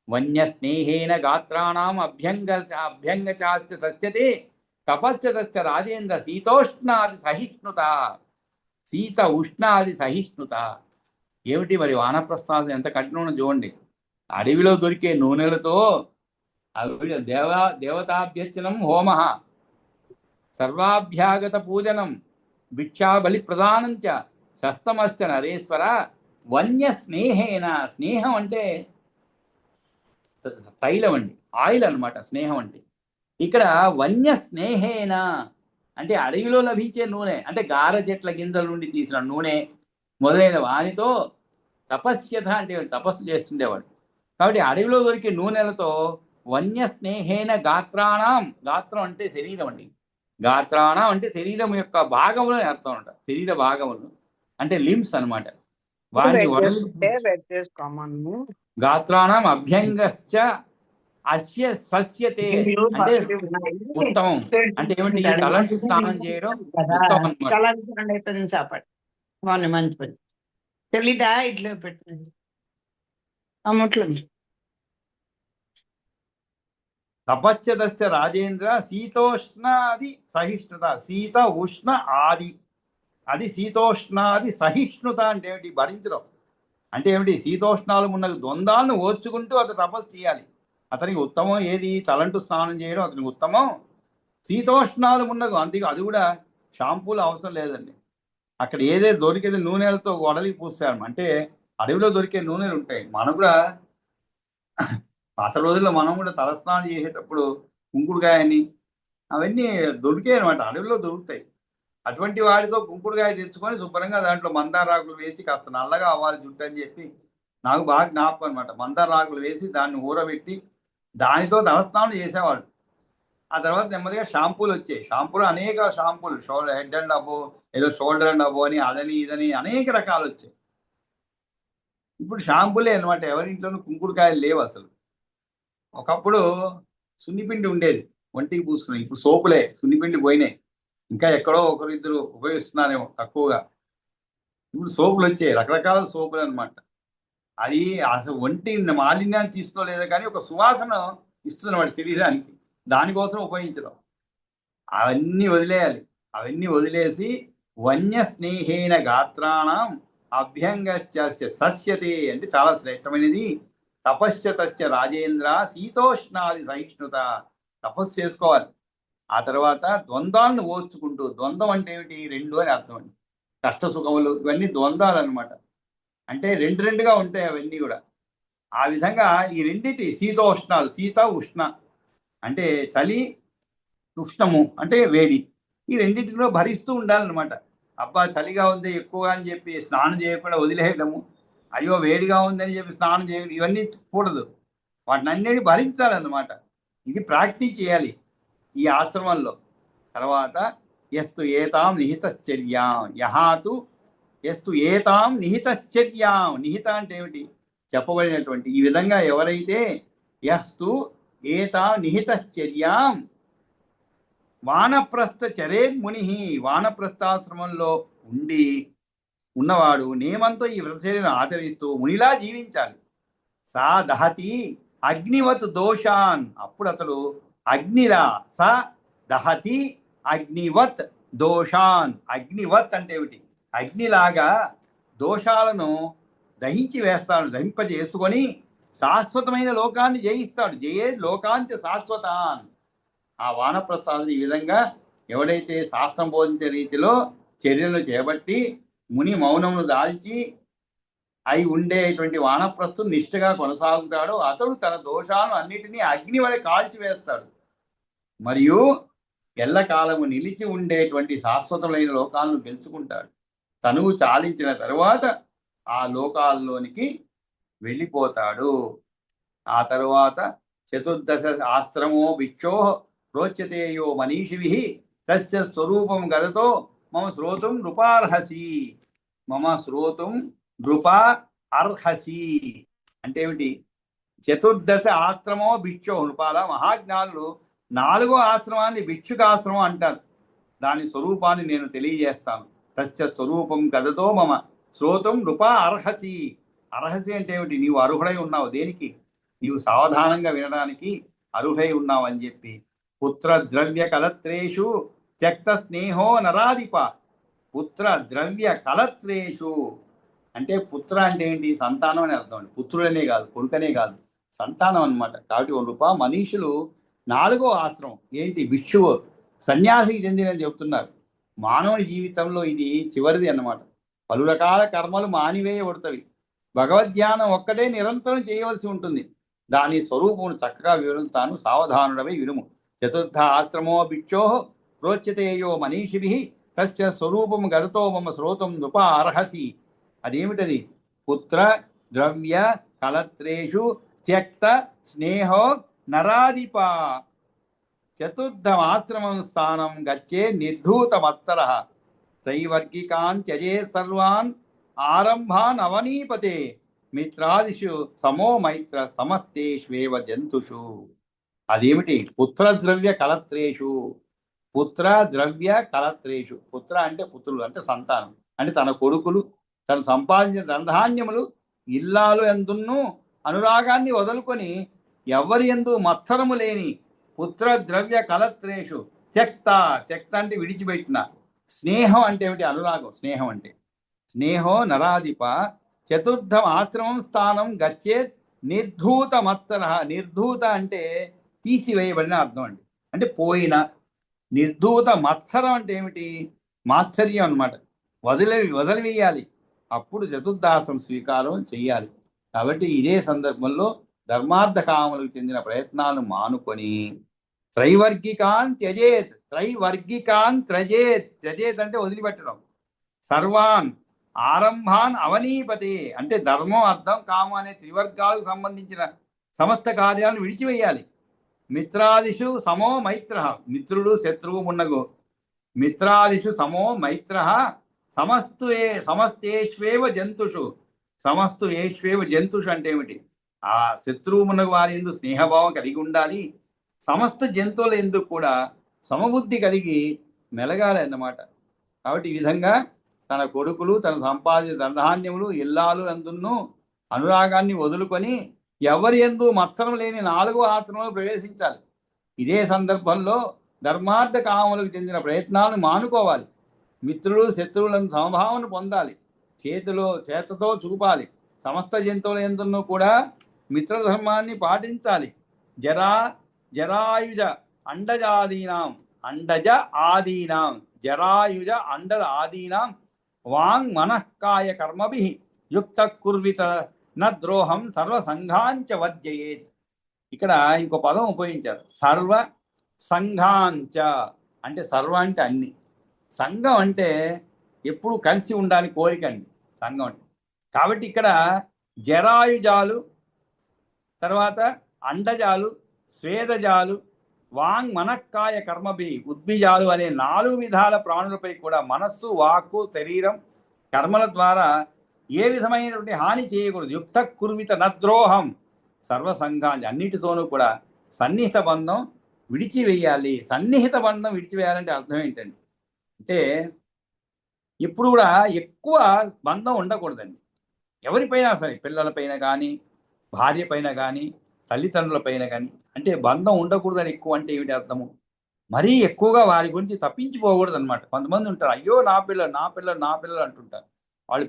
వన్యస్నేహేన గాత్రాణం అభ్యంగచాస్తి సత్యతే తపస్యతశ్చ రాజేంద్ర శీతోష్ణాది సహిష్ణుత. ఏమిటి మరి వానప్రస్థానం ఎంత కఠినం చూడండి. అడవిలో దొరికే నూనెలతో దేవతాభ్యర్చనం, హోమ, సర్వాభ్యాగత పూజనం, భిక్షాబలి ప్రదానం చ శస్తమశ్చ నరేశ్వర. వన్య స్నేహేన. స్నేహం అంటే తైలం అండి, ఆయిల్ అనమాట స్నేహం అంటే. ఇక్కడ వన్య స్నేహేన అంటే అడవిలో లభించే నూనె, అంటే గార చెట్ల గింజల నుండి తీసిన నూనె మొదలైన వానితో తపస్యత అంటే తపస్సు చేస్తుండేవాడు. కాబట్టి అడవిలో దొరికే నూనెలతో వన్య స్నేహేన గాత్రాణం. గాత్రం అంటే శరీరం అండి. గాత్రాణం అంటే శరీరం యొక్క భాగములు అని అర్థం అంట. శరీర భాగములు అంటే లిమ్స్ అనమాట. వాడిని గాత్రాణం అభ్యంగశ్చ అస్య సస్యతే అంటే ఉత్తమం. అంటే ఏమిటి? తలంటు స్నానం చేయడం ఉత్తమం అన్నమాట. మంచి పని తెలీదా? ఇట్లా పెట్టండి అమ్మట్లు. తపశ్చదస్య రాజేంద్ర శీతోష్ణాది సహిష్ణుత. శీత ఉష్ణ ఆది, అది శీతోష్ణాది సహిష్ణుత అంటే ఏమిటి? భరించడం అంటే ఏమిటి? శీతోష్ణాలు ఉన్న ద్వంద్వాలను ఓర్చుకుంటూ అతను తపస్సు చేయాలి. అతనికి ఉత్తమం ఏది? తలంటు స్నానం చేయడం అతనికి ఉత్తమం. శీతోష్ణాలు ఉన్నది అందుకే అది కూడా షాంపూలు అవసరం లేదండి. అక్కడ ఏదైతే దొరికేది నూనెలతో వడలికి పూస్తారు. అంటే అడవిలో దొరికే నూనెలు ఉంటాయి. మనం కూడా అసలు రోజుల్లో మనం కూడా తలస్నానం చేసేటప్పుడు కుంకుడుకాయని అవన్నీ దొరికాయి అనమాట, అడవిలో దొరుకుతాయి. అటువంటి వాటితో కుంకుడుకాయ తెచ్చుకొని శుభ్రంగా దాంట్లో మందారాకులు వేసి కాస్త నల్లగా అవ్వాలి జుట్టు అని చెప్పి నాకు బాగా జ్ఞాపకం అనమాట. మందారాకులు వేసి దాన్ని ఊరబెట్టి దానితో తలస్నానం చేసేవాళ్ళు. ఆ తర్వాత నెమ్మదిగా షాంపూలు వచ్చాయి. షాంపూలు అనేక షాంపూలు, హెడ్ అండ్ అబో, ఏదో షోల్డర్ అండ్ అబో అని, అదని ఇదని అనేక రకాలు వచ్చాయి. ఇప్పుడు షాంపూలే అనమాట. ఎవరింట్లోనూ కుంకుడుకాయలు లేవు అసలు. ఒకప్పుడు సున్నిపిండి ఉండేది ఒంటికి పూసుకున్నాయి. ఇప్పుడు సోపులే, సున్నిపిండి పోయినాయి. ఇంకా ఎక్కడో ఒకరిద్దరు ఉపయోగిస్తున్నారేమో తక్కువగా. ఇప్పుడు సోపులు వచ్చాయి, రకరకాల సోపులు అనమాట. అది అసలు ఒంటి మాలిన్యాన్ని తీసుకోలేదు కానీ ఒక సువాసన ఇస్తున్నమాట శరీరానికి. దానికోసం ఉపయోగించడం. అవన్నీ వదిలేయాలి. అవన్నీ వదిలేసి వన్య స్నేహేన గాత్రాణం అభ్యంగస్య సస్యతే అంటే చాలా శ్రేష్టమైనది. తపశ్చతస్య రాజేంద్ర శీతోష్ణాది సహిష్ణుత. తపస్సు చేసుకోవాలి. ఆ తర్వాత ద్వంద్వాలను ఓర్చుకుంటూ. ద్వంద్వం అంటే ఏమిటి? రెండు అని అర్థం అండి. కష్ట సుఖములు ఇవన్నీ ద్వంద్వాలు అనమాట. అంటే రెండుగా ఉంటాయి అవన్నీ కూడా. ఆ విధంగా ఈ రెండింటి శీతోష్ణాలు, శీత ఉష్ణ అంటే చలి, ఉష్ణము అంటే వేడి, ఈ రెండింటిలో భరిస్తూ ఉండాలన్నమాట. అబ్బా చలిగా ఉంది ఎక్కువగా అని చెప్పి స్నానం చేయకుండా వదిలేయడము, అయ్యో వేడిగా ఉందని చెప్పి స్నానం చేయడం, ఇవన్నీ కూడదు. వాటిని అన్నిటిని భరించాలన్నమాట. ఇది ప్రాక్టీస్ చేయాలి ఈ ఆశ్రమంలో. తర్వాత ఎస్తు ఏతాం నిహితశ్చర్యాం యహాతు ఎస్తు ఏతాం నిహితశ్చర్యాం. నిహిత అంటే ఏమిటి? చెప్పబడినటువంటి. ఈ విధంగా ఎవరైతే యస్తు ఏతాం నిహితశ్చర్యాం వానప్రస్థ చరేన్ ముని, వానప్రస్థాశ్రమంలో ఉన్నవాడు నియమంతో ఈ వ్రతచర్యను ఆచరిస్తూ మునిలా జీవించాలి. సా దహతి అగ్నివత్ దోషాన్. అప్పుడు అతడు అగ్నిలా, స దహతి అగ్నివత్ దోషాన్. అగ్నివత్ అంటే ఏమిటి? అగ్నిలాగా దోషాలను దహించి వేస్తాడు, దహింపజేసుకొని శాశ్వతమైన లోకాన్ని జయిస్తాడు. జయే లోకాంచ శాశ్వతాన్. ఆ వానప్రస్థాదులు ఈ విధంగా ఎవడైతే శాస్త్రం బోధించే రీతిలో చర్యలు చేపట్టి ముని మౌనమును దాల్చి అయి ఉండేటువంటి వానప్రస్థు నిష్ఠగా కొనసాగుతాడో అతడు తన దోషాలను అన్నిటినీ అగ్ని వలె కాల్చివేస్తాడు. మరియు ఎల్లకాలము నిలిచి ఉండేటువంటి శాశ్వతమైన లోకాలను గెలుచుకుంటాడు. తనువు చాలించిన తరువాత ఆ లోకాల్లోనికి వెళ్ళిపోతాడు. ఆ తరువాత చతుర్దశ ఆశ్రమో భిక్షో ప్రోచ్యతేయో మనీషిభిః తస్య స్వరూపం గదతో మమ శ్రోతుం నృపార్హసి. మమ శ్రోతుం నృప అర్హసి అంటే ఏమిటి? చతుర్దశ ఆశ్రమో భిక్షో. నృపాల మహాజ్ఞానులు 4వ ఆశ్రమాన్ని భిక్షుకాశ్రమం అంటారు. దాని స్వరూపాన్ని నేను తెలియజేస్తాను. తస్య స్వరూపం గదతో మమ శ్రోతుం నృప అర్హసి. అర్హసి అంటే ఏమిటి? నీవు అర్హుడై ఉన్నావు. దేనికి? నీవు సావధానంగా వినడానికి అర్హుడై ఉన్నావు అని చెప్పి పుత్ర ద్రవ్య కలత్రేషు త్యక్త స్నేహో నరాధిప. పుత్ర ద్రవ్య కలత్రేషు అంటే పుత్ర అంటే ఏంటి? సంతానం అని అర్థం అండి. పుత్రుడనే కాదు, కొడుకనే కాదు, సంతానం అనమాట. కాబట్టి నృప మనీషులు 4వ ఆశ్రమం ఏంటి? భిక్షువు, సన్యాసికి చెందినని చెప్తున్నారు. మానవుని జీవితంలో ఇది చివరిది అన్నమాట. పలు రకాల కర్మలు మానివేయబడుతవి. భగవద్ధ్యానం ఒక్కటే నిరంతరం చేయవలసి ఉంటుంది. దాని స్వరూపమును చక్కగా వివరిస్తాను, సావధానుడవై వినుము. చతుర్థ ఆశ్రమో భిక్షో ప్రోచ్యతేయో మనీషిభిః తస్య స్వరూపం గదతో మమ శ్రోతం నృప అర్హసి. అదేమిటది? పుత్ర ద్రవ్య కలత్రేషు త్యక్త స్నేహో నరాధిప. చతుర్థమాశ్రమం స్థానం గచ్చే నిర్ధూతమత్తర త్రైవర్గికాన్ త్యజేత్ సర్వాన్ ఆరంభాన్ అవనీపతే మిత్రాదిషు సమో మైత్ర సమస్తేష్వేవ జంతుషు. అదేమిటి? పుత్ర ద్రవ్య కలత్రేషు. పుత్ర ద్రవ్య కలత్రేషు. పుత్ర అంటే పుత్రులు, అంటే సంతానం, అంటే తన కొడుకులు, తను సంపాదించిన ధనధాన్యములు, ఇల్లాలు ఎందును అనురాగాన్ని వదులుకొని ఎవరి ఎందు మత్సరము లేని పుత్ర ద్రవ్య కలత్రేషు త్యక్త. త్యక్త అంటే విడిచిపెట్టిన. స్నేహం అంటే ఏమిటి? అనురాగం. స్నేహం అంటే స్నేహో నరాధిప. చతుర్థం ఆశ్రమం స్థానం గచ్చేత్ నిర్ధూత మత్తర. నిర్ధూత అంటే తీసివేయబడిన అర్థం అండి, అంటే పోయిన. నిర్ధూత మత్సరం అంటే ఏమిటి? మాత్సర్యం అన్నమాట. వదిలివేయాలి. అప్పుడు చతుర్దాసం స్వీకారం చెయ్యాలి. కాబట్టి ఇదే సందర్భంలో ధర్మార్థ కామలకు చెందిన ప్రయత్నాలను మానుకొని త్రైవర్గికాన్ త్యజేత్. త్రైవర్గికాన్ త్యజేత్. త్యజేత్ అంటే వదిలిపెట్టడం. సర్వాన్ ఆరంభాన్ అవనీపతే అంటే ధర్మం, అర్థం, కామం అనే త్రివర్గాలకు సంబంధించిన సమస్త కార్యాలను విడిచివేయాలి. మిత్రాదిషు సమో మైత్ర. మిత్రుడు శత్రువు మున్నగు. మిత్రాదిషు సమో మైత్ర సమస్తేష్వేవ జంతుషు. సమస్తు ఏష్వేవ జంతుషు అంటే ఏమిటి? ఆ శత్రువు మున్నగు వారి ఎందు స్నేహభావం కలిగి ఉండాలి. సమస్త జంతువుల ఎందుకు కూడా సమబుద్ధి కలిగి మెలగాలి అన్నమాట. కాబట్టి ఈ విధంగా తన కొడుకులు, తన సంపాదించిన ధనధాన్యములు, ఇల్లాలు అందును అనురాగాన్ని వదులుకొని ఎవరి ఎందు మత్సరం లేని 4వ ఆశ్రమంలో ప్రవేశించాలి. ఇదే సందర్భంలో ధర్మార్థ కామములకు చెందిన ప్రయత్నాలను మానుకోవాలి. మిత్రులు శత్రువులను సమభావన పొందాలి. చేతతో చూపాలి. సమస్త జంతువుల ఎందును కూడా మిత్రధర్మాన్ని పాటించాలి. జరాయుజ అండజాదీనాం జరాయుజ అండజ ఆదీనాం వాంగ్ మనఃకాయ కర్మభిః యుక్త కుర్విత న ద్రోహం సర్వ సంఘాంచ వర్జయేత్. ఇక్కడ ఇంకో పదం ఉపయోగించారు, సర్వ సంఘాంచ. అంటే సర్వ అంటే అన్ని, సంఘం అంటే ఎప్పుడు కలిసి ఉండాలి కోరిక అండి సంఘం అంటే. కాబట్టి ఇక్కడ జరాయుజాలు, తర్వాత అండజాలు, స్వేదజాలు, వాంగ్ మనక్కాయ కర్మభి ఉద్భిజాలు అనే 4 విధాల ప్రాణులపై కూడా మనస్సు, వాక్కు, శరీరం, కర్మల ద్వారా ఏ విధమైనటువంటి హాని చేయకూడదు. యుక్త కుర్మిత నద్రోహం సర్వసంగాన్ని అన్నిటితోనూ కూడా సన్నిహిత బంధం విడిచివేయాలి. సన్నిహిత బంధం విడిచివేయాలంటే అర్థం ఏంటండి అంటే ఇప్పుడు కూడా ఎక్కువ బంధం ఉండకూడదండి. ఎవరిపైనా సరే, పిల్లలపైన కానీ, భార్య పైన కానీ, తల్లిదండ్రుల పైన కానీ. అంటే బంధం ఉండకూడదని ఎక్కువ అంటే ఏమిటి అర్థము? మరీ ఎక్కువగా వారి గురించి తప్పించిపోకూడదు అనమాట. కొంతమంది ఉంటారు, అయ్యో నా పిల్లలు నా పిల్లలు నా పిల్లలు అంటుంటారు. వాళ్ళు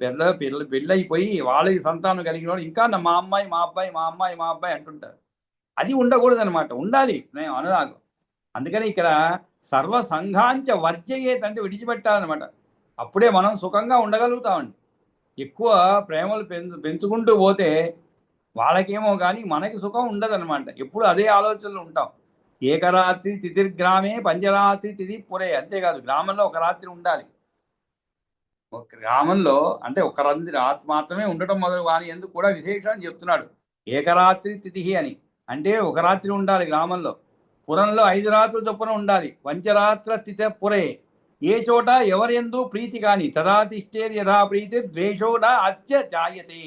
పెళ్ళైపోయి వాళ్ళకి సంతానం కలిగిన వాడు ఇంకా మా అమ్మాయి మా అబ్బాయి మా అమ్మాయి మా అబ్బాయి అంటుంటారు. అది ఉండకూడదు అనమాట. ఉండాలి నేను అనురాగం. అందుకని ఇక్కడ సర్వ సంఘాంచ వర్జయేత్ అంటే విడిచిపెట్టాలన్నమాట. అప్పుడే మనం సుఖంగా ఉండగలుగుతామండి. ఎక్కువ ప్రేమలు పెంచుకుంటూ పోతే వాళ్ళకేమో కానీ మనకి సుఖం ఉండదన్నమాట. ఎప్పుడు అదే ఆలోచనలు ఉంటాం. ఏకరాత్రి తిథిర్గ్రామే పంచరాత్రి తిథి పురే. అంతేకాదు, గ్రామంలో ఒక రాత్రి ఉండాలి. ఒక గ్రామంలో అంటే ఒక రాత్రి మాత్రమే ఉండటం మొదలు వాని ఎందుకు కూడా విశేషం చెప్తున్నాడు. ఏకరాత్రి తిథి అని అంటే ఒక రాత్రి ఉండాలి గ్రామంలో. పురంలో 5 రాత్రులు చొప్పున ఉండాలి. పంచరాత్ర తిథ పురే. ఏ చోట ఎవరెందు ప్రీతి కాని తదాతిష్టేర్ యథా ప్రీతి ద్వేషోడ అత్య జాయతే.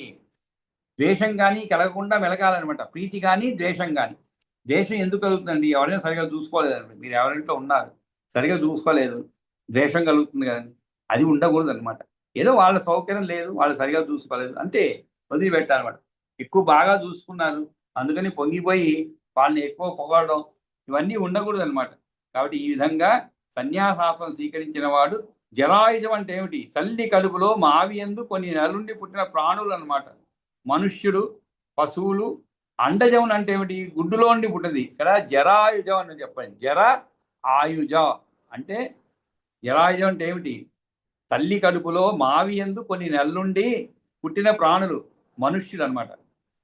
ద్వేషం కానీ కలగకుండా మెలగాలన్నమాట. ప్రీతి కానీ ద్వేషం కానీ. ద్వేషం ఎందుకు కలుగుతుందండి? ఎవరైనా సరిగా చూసుకోలేదండి. మీరు ఎవరింట్లో ఉన్నారు, సరిగా చూసుకోలేదు, ద్వేషం కలుగుతుంది కదండి. అది ఉండకూడదు అనమాట. ఏదో వాళ్ళ సౌకర్యం లేదు, వాళ్ళు సరిగా చూసుకోలేదు అంతే, వదిలిపెట్టాలన్నమాట. ఎక్కువ బాగా చూసుకున్నారు అందుకని పొంగిపోయి వాళ్ళని ఎక్కువ పొగడడం ఇవన్నీ ఉండకూడదు అనమాట. కాబట్టి ఈ విధంగా సన్యాసాశ్రమం స్వీకరించిన వాడు జరాయుజం అంటే ఏమిటి? తల్లి కడుపులో మావి ఎందు కొన్ని నెలలుండి పుట్టిన ప్రాణులు అనమాట. మనుష్యుడు, పశువులు. అండజం అంటే ఏమిటి? గుడ్డులో ఉండి పుట్టది. ఇక్కడ జరాయుజం అని చెప్పండి. జర ఆయుజ అంటే జరాయుజం అంటే ఏమిటి? తల్లి కడుపులో మావి ఎందు కొన్ని నెలలుండి పుట్టిన ప్రాణులు మనుష్యులు అనమాట,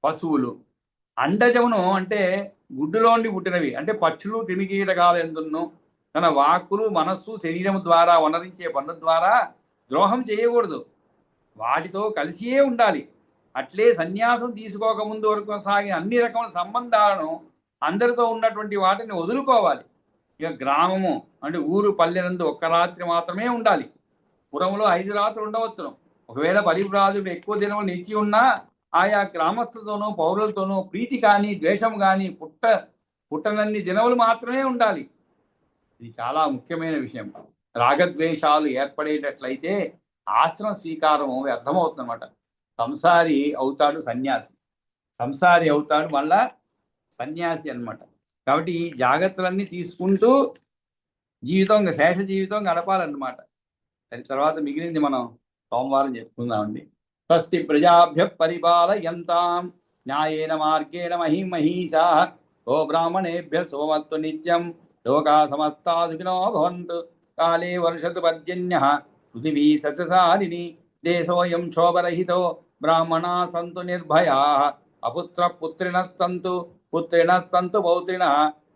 పశువులు. అండజమును అంటే గుడ్డులోండి పుట్టినవి అంటే పక్షులు, క్రిమికీటకాలు ఎందును తన వాక్కులు, మనస్సు, శరీరం ద్వారా వనరించే పనుల ద్వారా ద్రోహం చేయకూడదు. వాటితో కలిసియే ఉండాలి. అట్లే సన్యాసం తీసుకోకముందు వరకు సాగిన అన్ని రకముల సంబంధాలను అందరితో ఉన్నటువంటి వాటిని వదులుకోవాలి. ఇక గ్రామము అంటే ఊరు, పల్లెనందు ఒక్క రాత్రి మాత్రమే ఉండాలి. పురంలో 5 రాత్రులు ఉండవచ్చును. ఒకవేళ పరివ్రాజుడు ఎక్కువ దినములు నిలిచి ఉన్నా ఆయా గ్రామస్తులతోనూ పౌరులతోనూ ప్రీతి కానీ ద్వేషం కానీ పుట్టనన్ని దినములు మాత్రమే ఉండాలి. ఇది చాలా ముఖ్యమైన విషయం. రాగద్వేషాలు ఏర్పడేటట్లయితే ఆశ్రమ స్వీకారం వ్యర్థమవుతుందన్నమాట. సంసారి అవుతాడు సన్యాసి, సంసారి అవుతాడు మళ్ళా సన్యాసి అనమాట. కాబట్టి ఈ జాగ్రత్తలన్నీ తీసుకుంటూ జీవితం, శేష జీవితం గడపాలన్నమాట. దాని తర్వాత మిగిలింది మనం సోమవారం చెప్పుకుందామండి. స్వస్తి ప్రజాభ్య పరిపాలయంతాం న్యాయేన మార్గేణ మహిమహీషా ఓ బ్రాహ్మణేభ్య శుభమస్తు నిత్యం లోకా సమస్తా సుఖినో భవంతు. కాలే వర్షతు పర్జన్యః పృథివీ సస్యశాలిని దేశోయం శోభరహితో బ్రాహ్మణా సంతు నిర్భయాః అపుత్ర పుత్రిణః సంతు పుత్రిణః సంతు పౌత్రిణః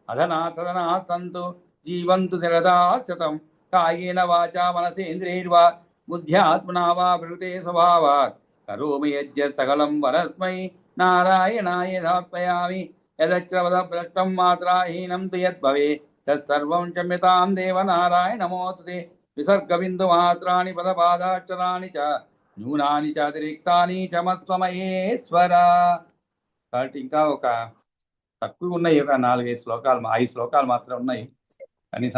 అధనా సదనా సంతు జీవంతు శరదా శతం. కాయేన వాచా మనసేంద్రియైర్వా బుద్ధ్యాత్మనా వా ప్రకృతే స్వభావాత్ కరోమి యజ్ఞత్ సకలం వరస్మై నారాయణాయ సమర్పయామి. యదచ్రవదభ్రష్టం మాత్రాహీనం తు యద్భవేత్ తత్సర్వం క్షమ్యతాం దేవ నారాయణ నమోస్తుతే. విసర్గబిందుమాత్రాణి పదపాదాక్షరాణి చ న్యూనాని చ అతిరిక్తాని క్షమస్వ మహేశ్వర. కాబట్టి ఇంకా ఒక తక్కువ ఉన్నాయి, ఒక 4-5 శ్లోకాలు 5 శ్లోకాలు మాత్రం ఉన్నాయి. కనీసం